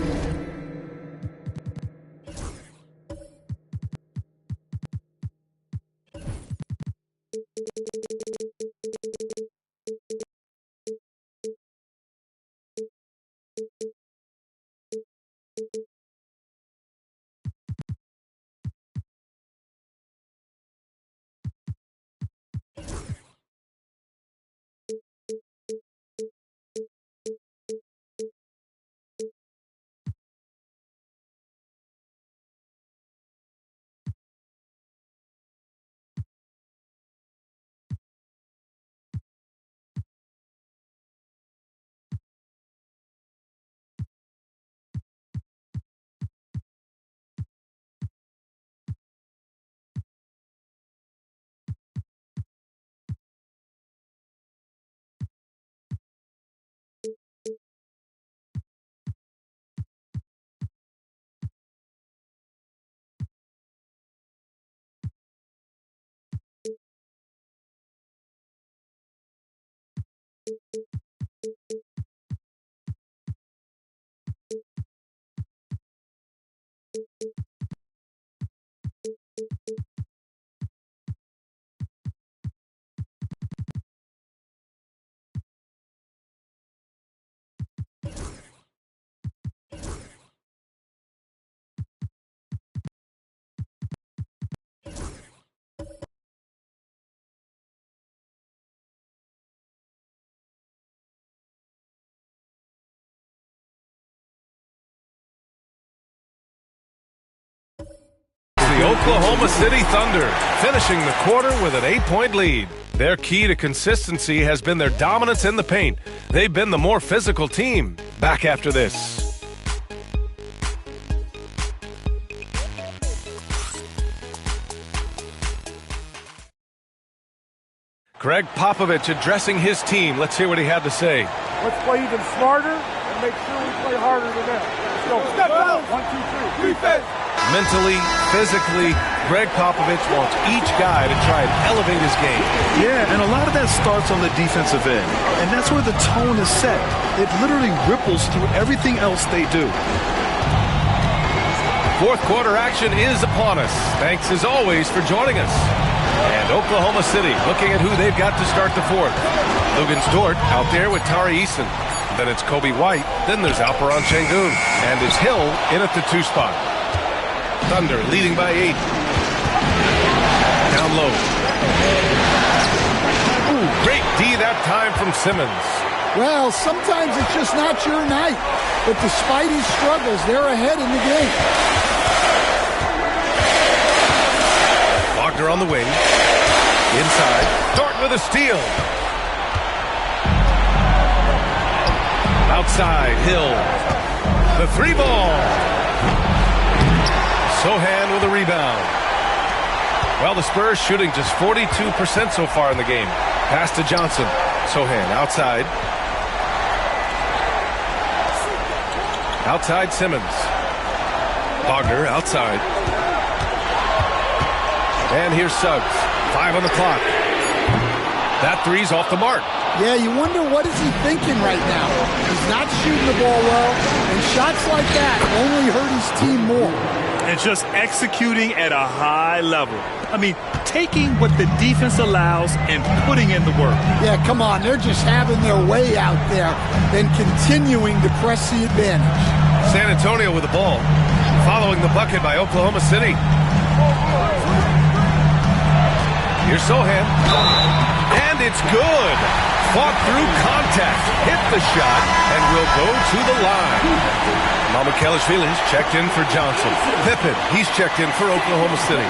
the Oklahoma City Thunder finishing the quarter with an 8-point lead. Their key to consistency has been their dominance in the paint. They've been the more physical team. Back after this. Greg Popovich addressing his team. Let's hear what he had to say. Let's play even smarter and make sure we play harder than them. Let's go. Step out. 1, 2, 3. Defense. Mentally, physically, Greg Popovich wants each guy to try and elevate his game. Yeah, and a lot of that starts on the defensive end. And that's where the tone is set. It literally ripples through everything else they do. Fourth quarter action is upon us. Thanks as always for joining us. And Oklahoma City looking at who they've got to start the fourth. Luguentz Dort out there with Tari Eason. Then it's Kobe White. Then there's Alperen Sengun. And it's Hill in at the 2 spot. Thunder leading by 8. Down low. Ooh, great D that time from Simmons. Well, sometimes it's just not your night. But despite his struggles, they're ahead in the game. Wagner on the wing. Inside. Dort with a steal. Outside, Hill. The 3 ball. Sohan with a rebound. Well, the Spurs shooting just 42% so far in the game. Pass to Johnson. Sohan outside. Outside Simmons. Wagner outside. And here's Suggs. 5 on the clock. That three's off the mark. Yeah, you wonder what is he thinking right now. He's not shooting the ball well, and shots like that only hurt his team more. And just executing at a high level. I mean, taking what the defense allows and putting in the work. Yeah, come on. They're just having their way out there and continuing to press the advantage. San Antonio with the ball, following the bucket by Oklahoma City. Here's Sohan. And it's good. Fought through contact, hit the shot, and will go to the line. Mamukelashvili's checked in for Johnson. Pippen, he's checked in for Oklahoma City.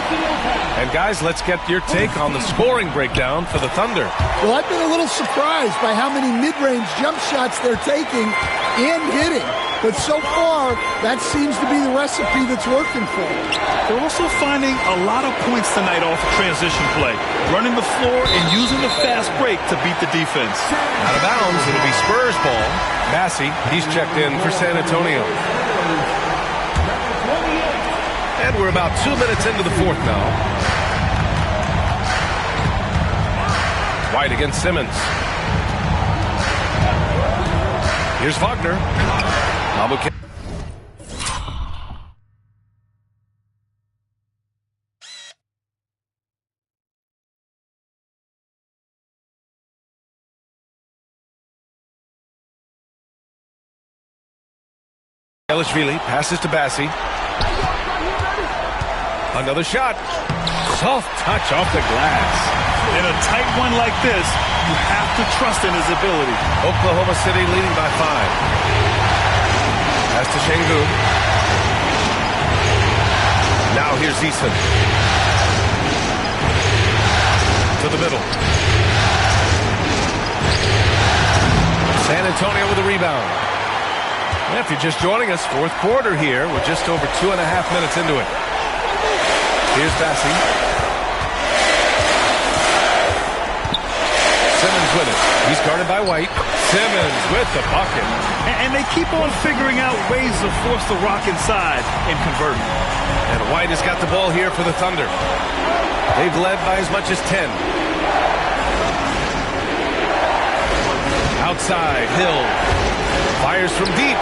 And guys, let's get your take on the scoring breakdown for the Thunder. Well, I've been a little surprised by how many mid-range jump shots they're taking and hitting. But so far, that seems to be the recipe that's working for them. They're also finding a lot of points tonight off of transition play, running the floor and using the fast break to beat the defense. Out of bounds, it'll be Spurs ball. Massey, he's checked in for San Antonio. And we're about 2 minutes into the fourth now. White against Simmons. Here's Wagner. Mamukelashvili passes to Bassi. Another shot. Soft touch off the glass. In a tight one like this, you have to trust in his ability. Oklahoma City leading by 5. Pass to Şengün. Now here's Eason. To the middle. San Antonio with a rebound. If you're just joining us, fourth quarter here. We're just over 2.5 minutes into it. Here's Bassi. Simmons with it. He's guarded by White. Simmons with the bucket. And they keep on figuring out ways to force the rock inside and convert. And White has got the ball here for the Thunder. They've led by as much as 10. Outside, Hill. Fires from deep.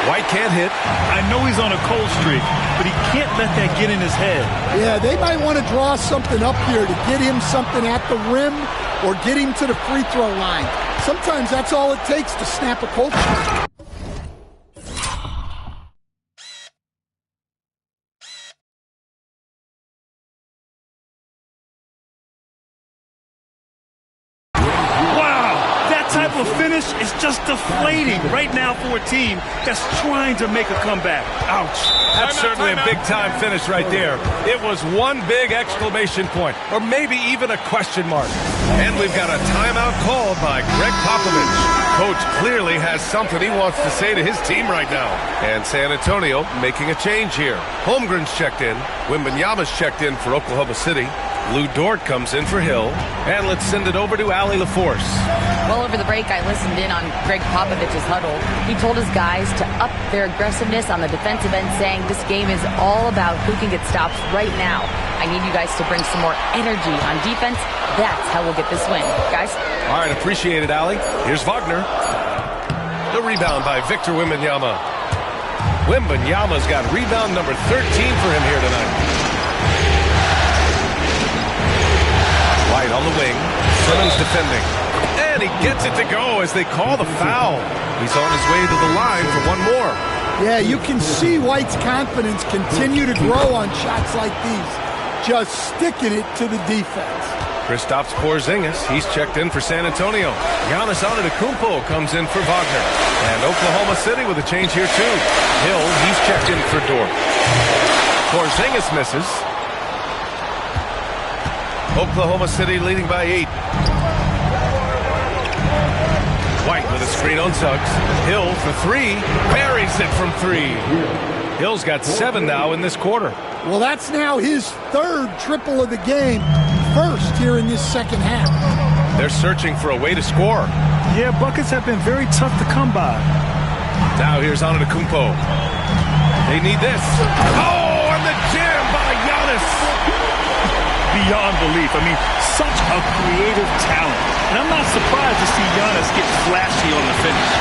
White can't hit. I know he's on a cold streak, but he can't let that get in his head. Yeah, they might want to draw something up here to get him something at the rim or get him to the free throw line. Sometimes that's all it takes to snap a cold streak. Is just deflating right now for a team that's trying to make a comeback. Ouch. That's certainly a big-time finish right there. It was one big exclamation point, or maybe even a question mark. And we've got a timeout called by Greg Popovich. Coach clearly has something he wants to say to his team right now. And San Antonio making a change here. Holmgren's checked in. Wembanyama's checked in for Oklahoma City. Lou Dort comes in for Hill. And let's send it over to Allie LaForce. Well, over the break, I listened in on Greg Popovich's huddle. He told his guys to up their aggressiveness on the defensive end, saying this game is all about who can get stops right now. I need you guys to bring some more energy on defense. That's how we'll get this win. Guys? All right, appreciate it, Allie. Here's Wagner. The rebound by Victor Wembanyama. Wembanyama's got rebound number 13 for him here tonight. White on the wing. Simmons defending. And he gets it to go as they call the foul. He's on his way to the line for one more. Yeah, you can see White's confidence continue to grow on shots like these. Just sticking it to the defense. Kristaps Porzingis, he's checked in for San Antonio. Giannis Antetokounmpo comes in for Wagner. And Oklahoma City with a change here too. Hill, he's checked in for Dort. Porzingis misses. Oklahoma City leading by 8. White with a screen on Suggs. Hill for 3. Buries it from 3. Hill's got 7 now in this quarter. Well, that's now his third triple of the game. First here in this second half. They're searching for a way to score. Yeah, buckets have been very tough to come by. Now here's Antetokounmpo. They need this. Oh, and the jam by Giannis. Beyond belief. I mean, such a creative talent. And I'm not surprised to see Giannis get flashy on the finish.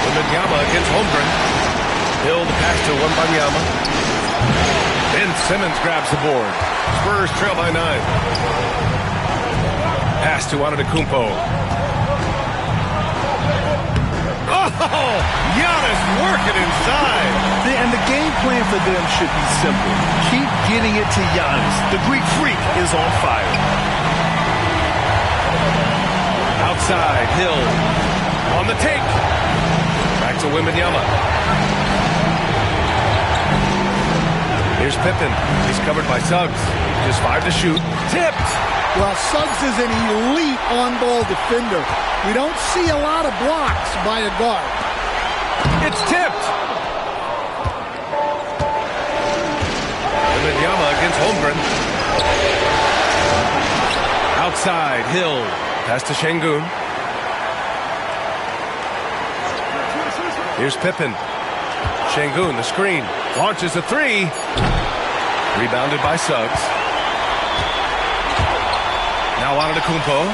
Wembanyama against Holmgren. Hill the pass to Wembanyama. Ben Simmons grabs the board. Spurs trail by 9. Pass to Antetokounmpo. Oh, Giannis working inside. And the game plan for them should be simple. Keep getting it to Giannis. The Greek Freak is on fire. Outside, Hill on the take. Back to Wembanyama. Here's Pippen. He's covered by Suggs. Just 5 to shoot. Tipped. Well, Suggs is an elite on-ball defender. We don't see a lot of blocks by a guard. It's tipped. Wembanyama against Holmgren. Outside, Hill. Pass to Şengün. Here's Pippen. Şengün, the screen. Launches a 3. Rebounded by Suggs. Now Antetokounmpo.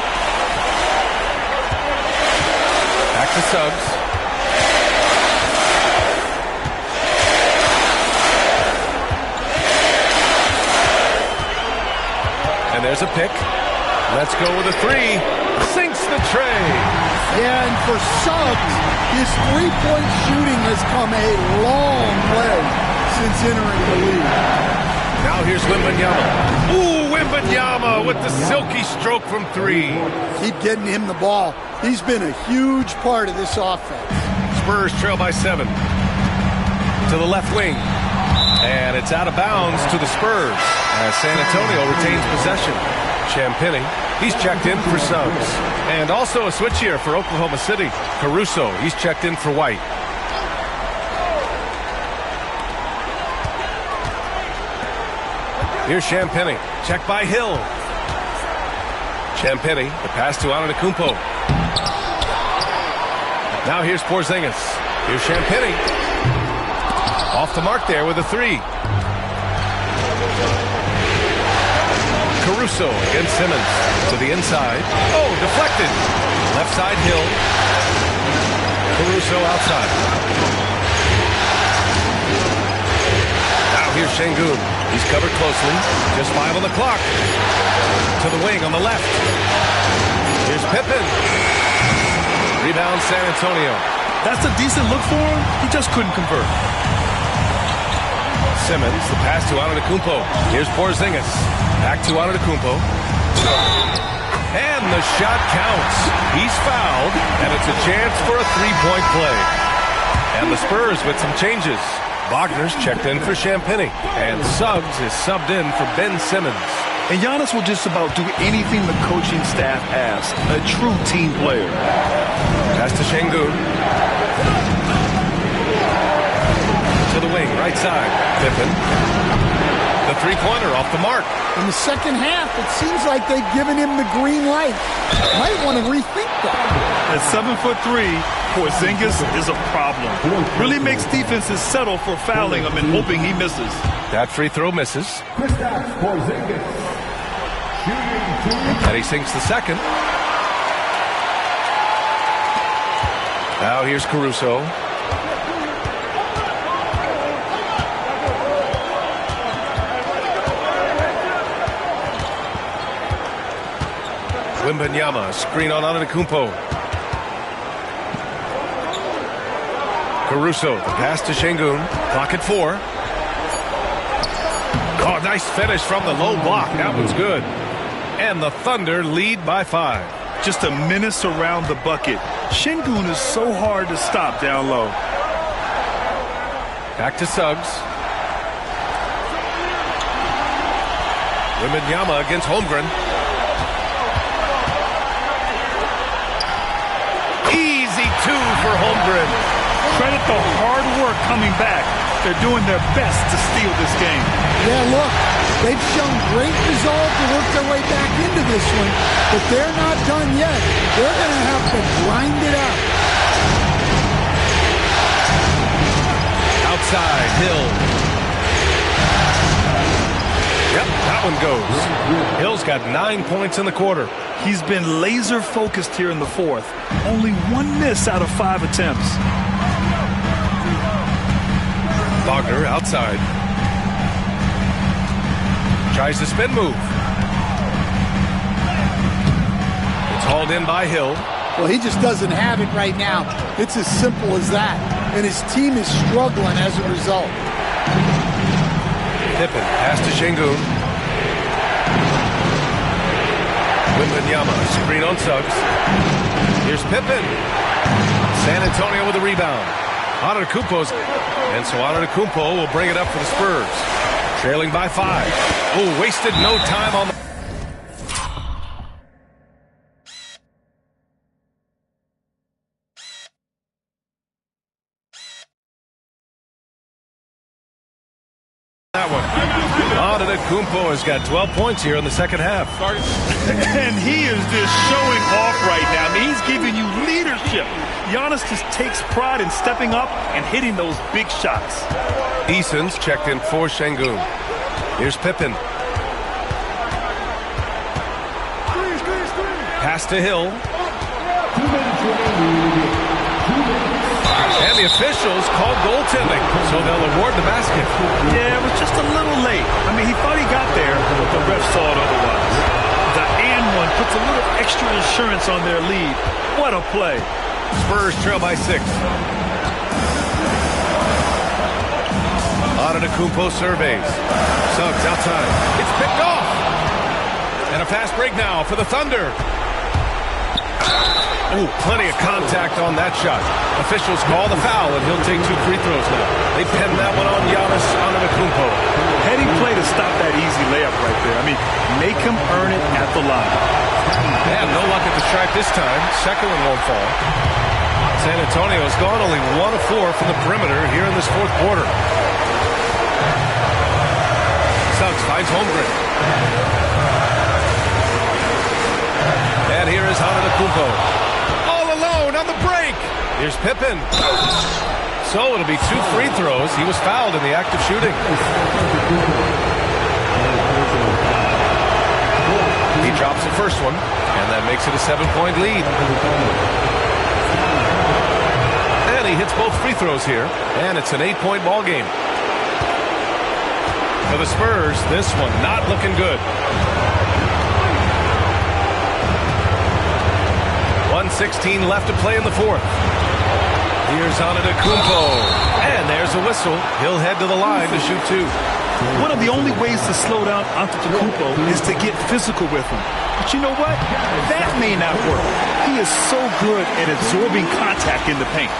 Back to Suggs. And there's a pick. Let's go with a 3. Sinks the tray. Yeah, and for Suggs, his three-point shooting has come a long way since entering the league. Now here's Wembanyama. Ooh, Wembanyama with the silky stroke from 3. Keep getting him the ball. He's been a huge part of this offense. Spurs trail by 7. To the left wing. And it's out of bounds to the Spurs as San Antonio retains possession. Champagnie, he's checked in for Suggs. And also a switch here for Oklahoma City. Caruso, he's checked in for White. Here's Champagnie, checked by Hill. Champagnie, the pass to Antetokounmpo. Now here's Porzingis. Here's Champagnie. Off the mark there with a 3. Caruso against Simmons to the inside. Oh, deflected. Left side, Hill. Caruso outside. Now here's Şengün. He's covered closely. Just 5 on the clock. To the wing on the left. Here's Pippen. Rebound San Antonio. That's a decent look for him. He just couldn't convert. Simmons, the pass to Antetokounmpo. Here's Porzingis. Back to Antetokounmpo. And the shot counts. He's fouled, and it's a chance for a 3-point play. And the Spurs with some changes. Wagner's checked in for Champagnie, and Suggs is subbed in for Ben Simmons. And Giannis will just about do anything the coaching staff asks. A true team player. Pass to Şengün. To the wing, right side. Pippen. The three-pointer off the mark. In the second half, it seems like they've given him the green light. Might want to rethink that. At 7'3", Porzingis is a problem. Really makes defenses settle for fouling him and hoping he misses. That free throw misses. Kristaps Porzingis. And he sinks the second. Now here's Caruso. Wembanyama, screen on Antetokounmpo. Caruso, the pass to Şengün. Clock at 4. Oh, nice finish from the low block. That was good. And the Thunder lead by 5. Just a menace around the bucket. Şengün is so hard to stop down low. Back to Suggs. Wembanyama against Holmgren. Easy 2 for Holmgren. Credit the hard work coming back. They're doing their best to steal this game. Yeah, look, they've shown great resolve to work their way back into this one, but they're not done yet. They're going to have to grind it out. Outside, Hill. Yep, that one goes. Hill's got 9 points in the quarter. He's been laser focused here in the fourth. Only 1 miss out of 5 attempts. Wagner outside. Tries the spin move. It's hauled in by Hill. Well, he just doesn't have it right now. It's as simple as that. And his team is struggling as a result. Pippen pass to Şengün. Wembanyama screen on Suggs. Here's Pippen. San Antonio with a rebound. Antetokounmpo's, and so Antetokounmpo will bring it up for the Spurs. Trailing by 5. Oh, wasted no time on the... that one. Antetokounmpo has got 12 points here in the second half. And he is just showing off right now. I mean, he's giving you leadership. Giannis just takes pride in stepping up and hitting those big shots. Eason's checked in for Şengün. Here's Pippen. Pass to Hill. And the officials called goaltending, so they'll award the basket. Yeah, it was just a little late. I mean, he thought he got there, but the ref saw it otherwise. The and one puts a little extra insurance on their lead. What a play. Spurs trail by 6. Antetokounmpo surveys. Suggs outside. It's picked off. And a fast break now for the Thunder. Ooh, plenty of contact on that shot. Officials call the foul, and he'll take 2 free throws now. They pin that one on Giannis Antetokounmpo. Heady play to stop that easy layup right there. I mean, make him earn it at the line. Yeah, no luck at the stripe this time. Second one won't fall. San Antonio's gone only 1 of 4 from the perimeter here in this fourth quarter. Suggs finds Holmgren. And here is Antetokounmpo. On the break. Here's Pippen. So it'll be 2 free throws. He was fouled in the act of shooting. He drops the first one, and that makes it a 7-point lead. And he hits both free throws here, and it's an 8-point ball game. For the Spurs, this one not looking good. 1:16 left to play in the fourth. Here's Antetokounmpo. And there's a whistle. He'll head to the line to shoot 2. One of the only ways to slow down Antetokounmpo is to get physical with him. But you know what? That may not work. He is so good at absorbing contact in the paint.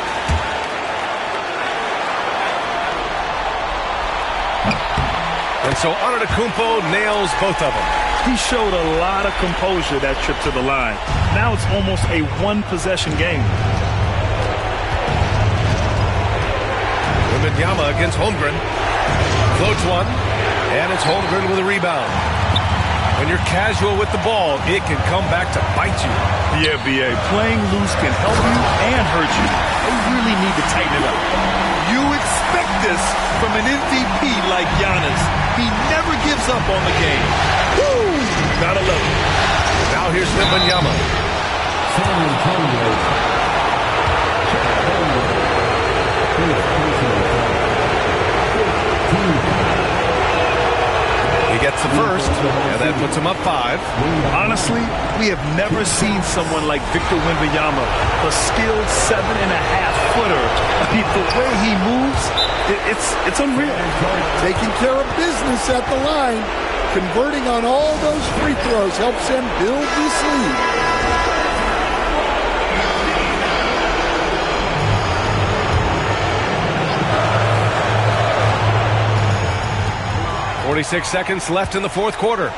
And so Antetokounmpo nails both of them. He showed a lot of composure that trip to the line. Now it's almost a 1-possession game. Wembanyama against Holmgren. Floats one, and it's Holmgren with a rebound. When you're casual with the ball, it can come back to bite you. Yeah, B.A. Playing loose can help you and hurt you. They really need to tighten it up. You expect this from an MVP like Giannis. He never gives up on the game. Woo! Gotta love it. Now here's Wembanyama. He gets the first, and that puts him up 5. Honestly, we have never seen someone like Victor Wembanyama, a skilled 7.5-footer. I mean, the way he moves, it's unreal. Taking care of business at the line, converting on all those free throws helps him build this lead. 46 seconds left in the fourth quarter.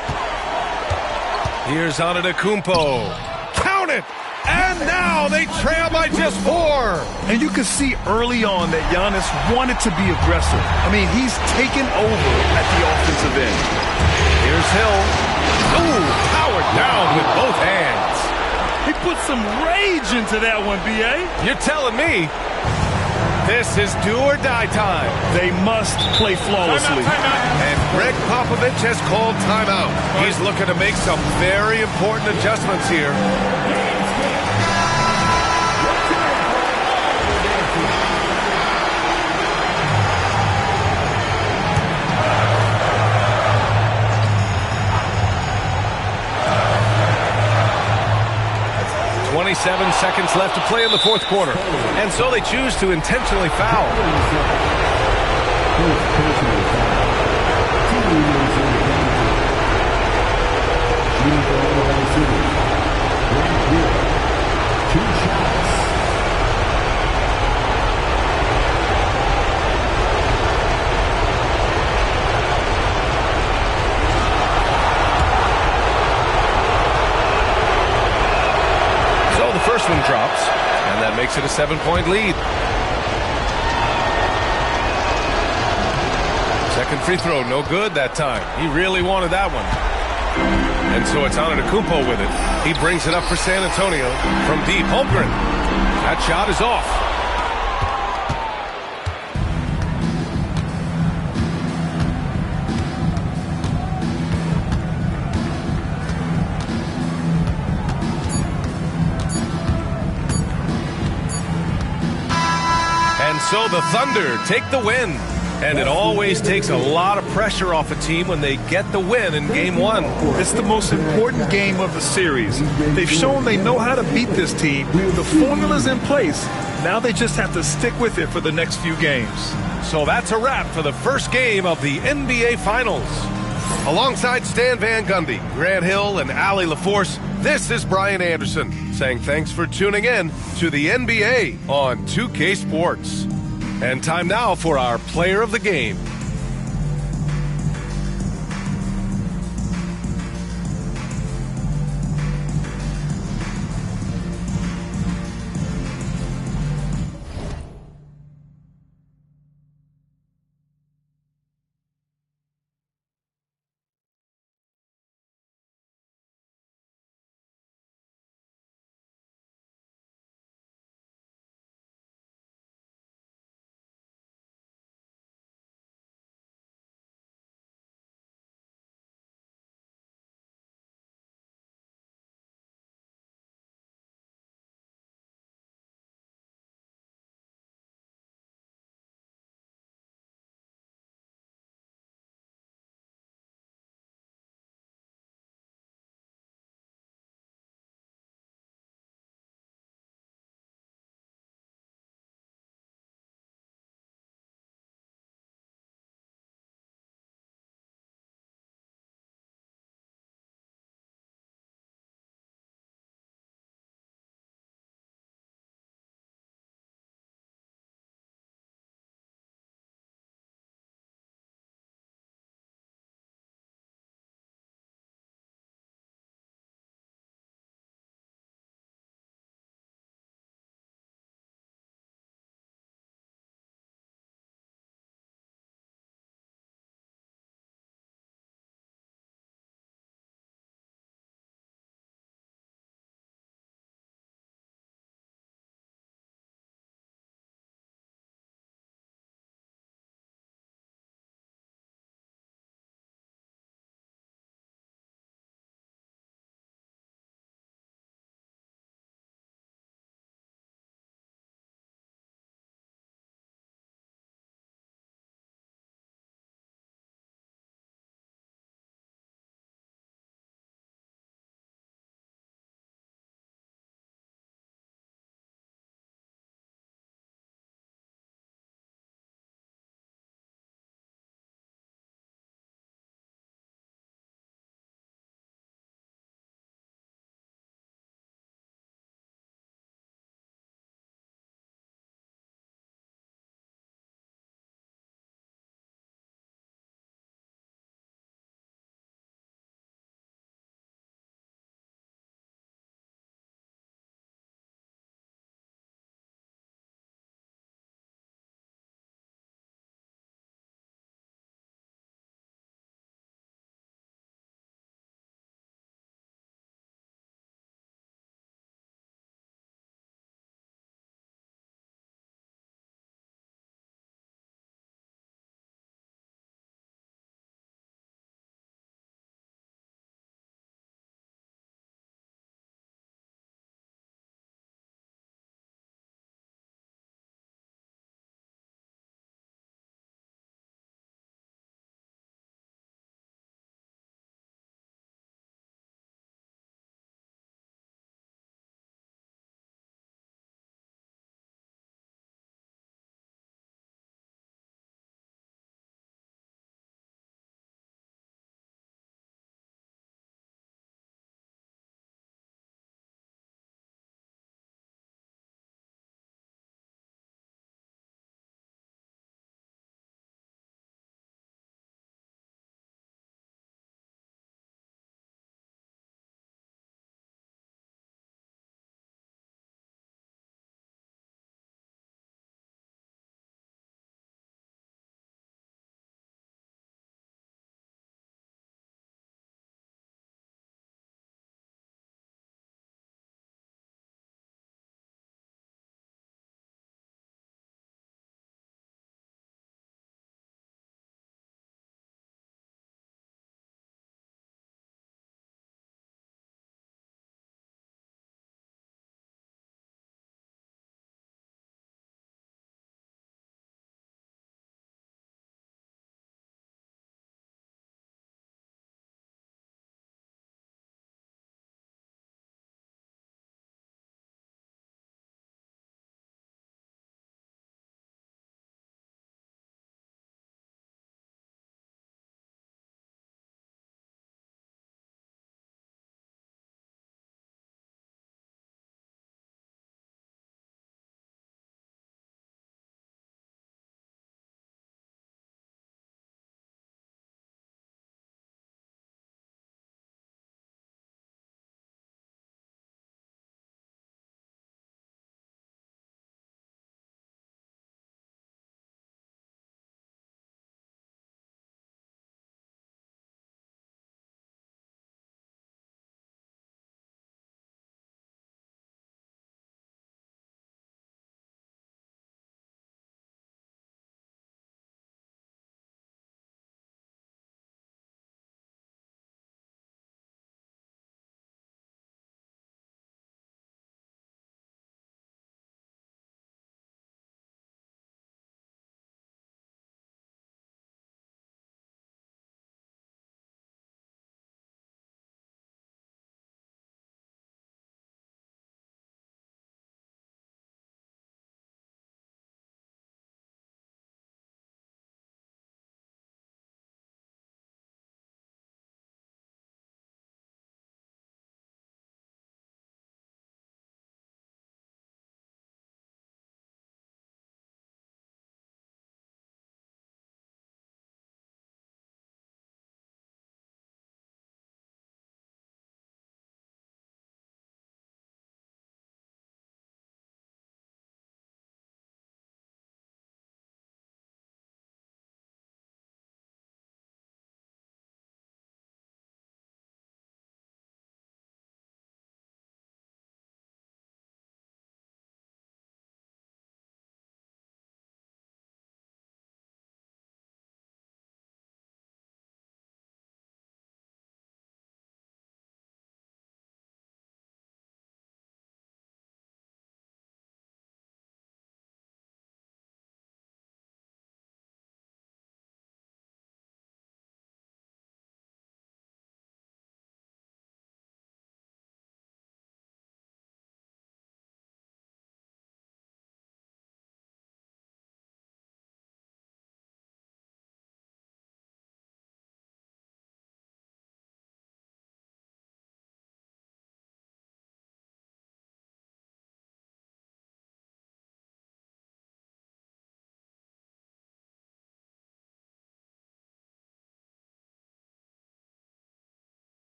Here's Antetokounmpo. Count it! And now they trail by just 4. And you can see early on that Giannis wanted to be aggressive. I mean, he's taken over at the offensive end. Here's Hill. Ooh, powered down with both hands. He put some rage into that one, B.A. You're telling me. This is do or die time. They must play flawlessly. And Greg Popovich has called timeout. He's looking to make some very important adjustments here. .27 seconds left to play in the fourth quarter. And so they choose to intentionally foul. First one drops, and that makes it a 7-point lead. Second free throw, no good that time. He really wanted that one. And so it's Antetokounmpo with it. He brings it up for San Antonio from deep. Holmgren. That shot is off. So the Thunder take the win. And it always takes a lot of pressure off a team when they get the win in Game 1. It's the most important game of the series. They've shown they know how to beat this team. The formula's in place. Now they just have to stick with it for the next few games. So that's a wrap for the first game of the NBA Finals. Alongside Stan Van Gundy, Grant Hill, and Allie LaForce, this is Brian Anderson saying thanks for tuning in to the NBA on 2K Sports. And time now for our player of the game.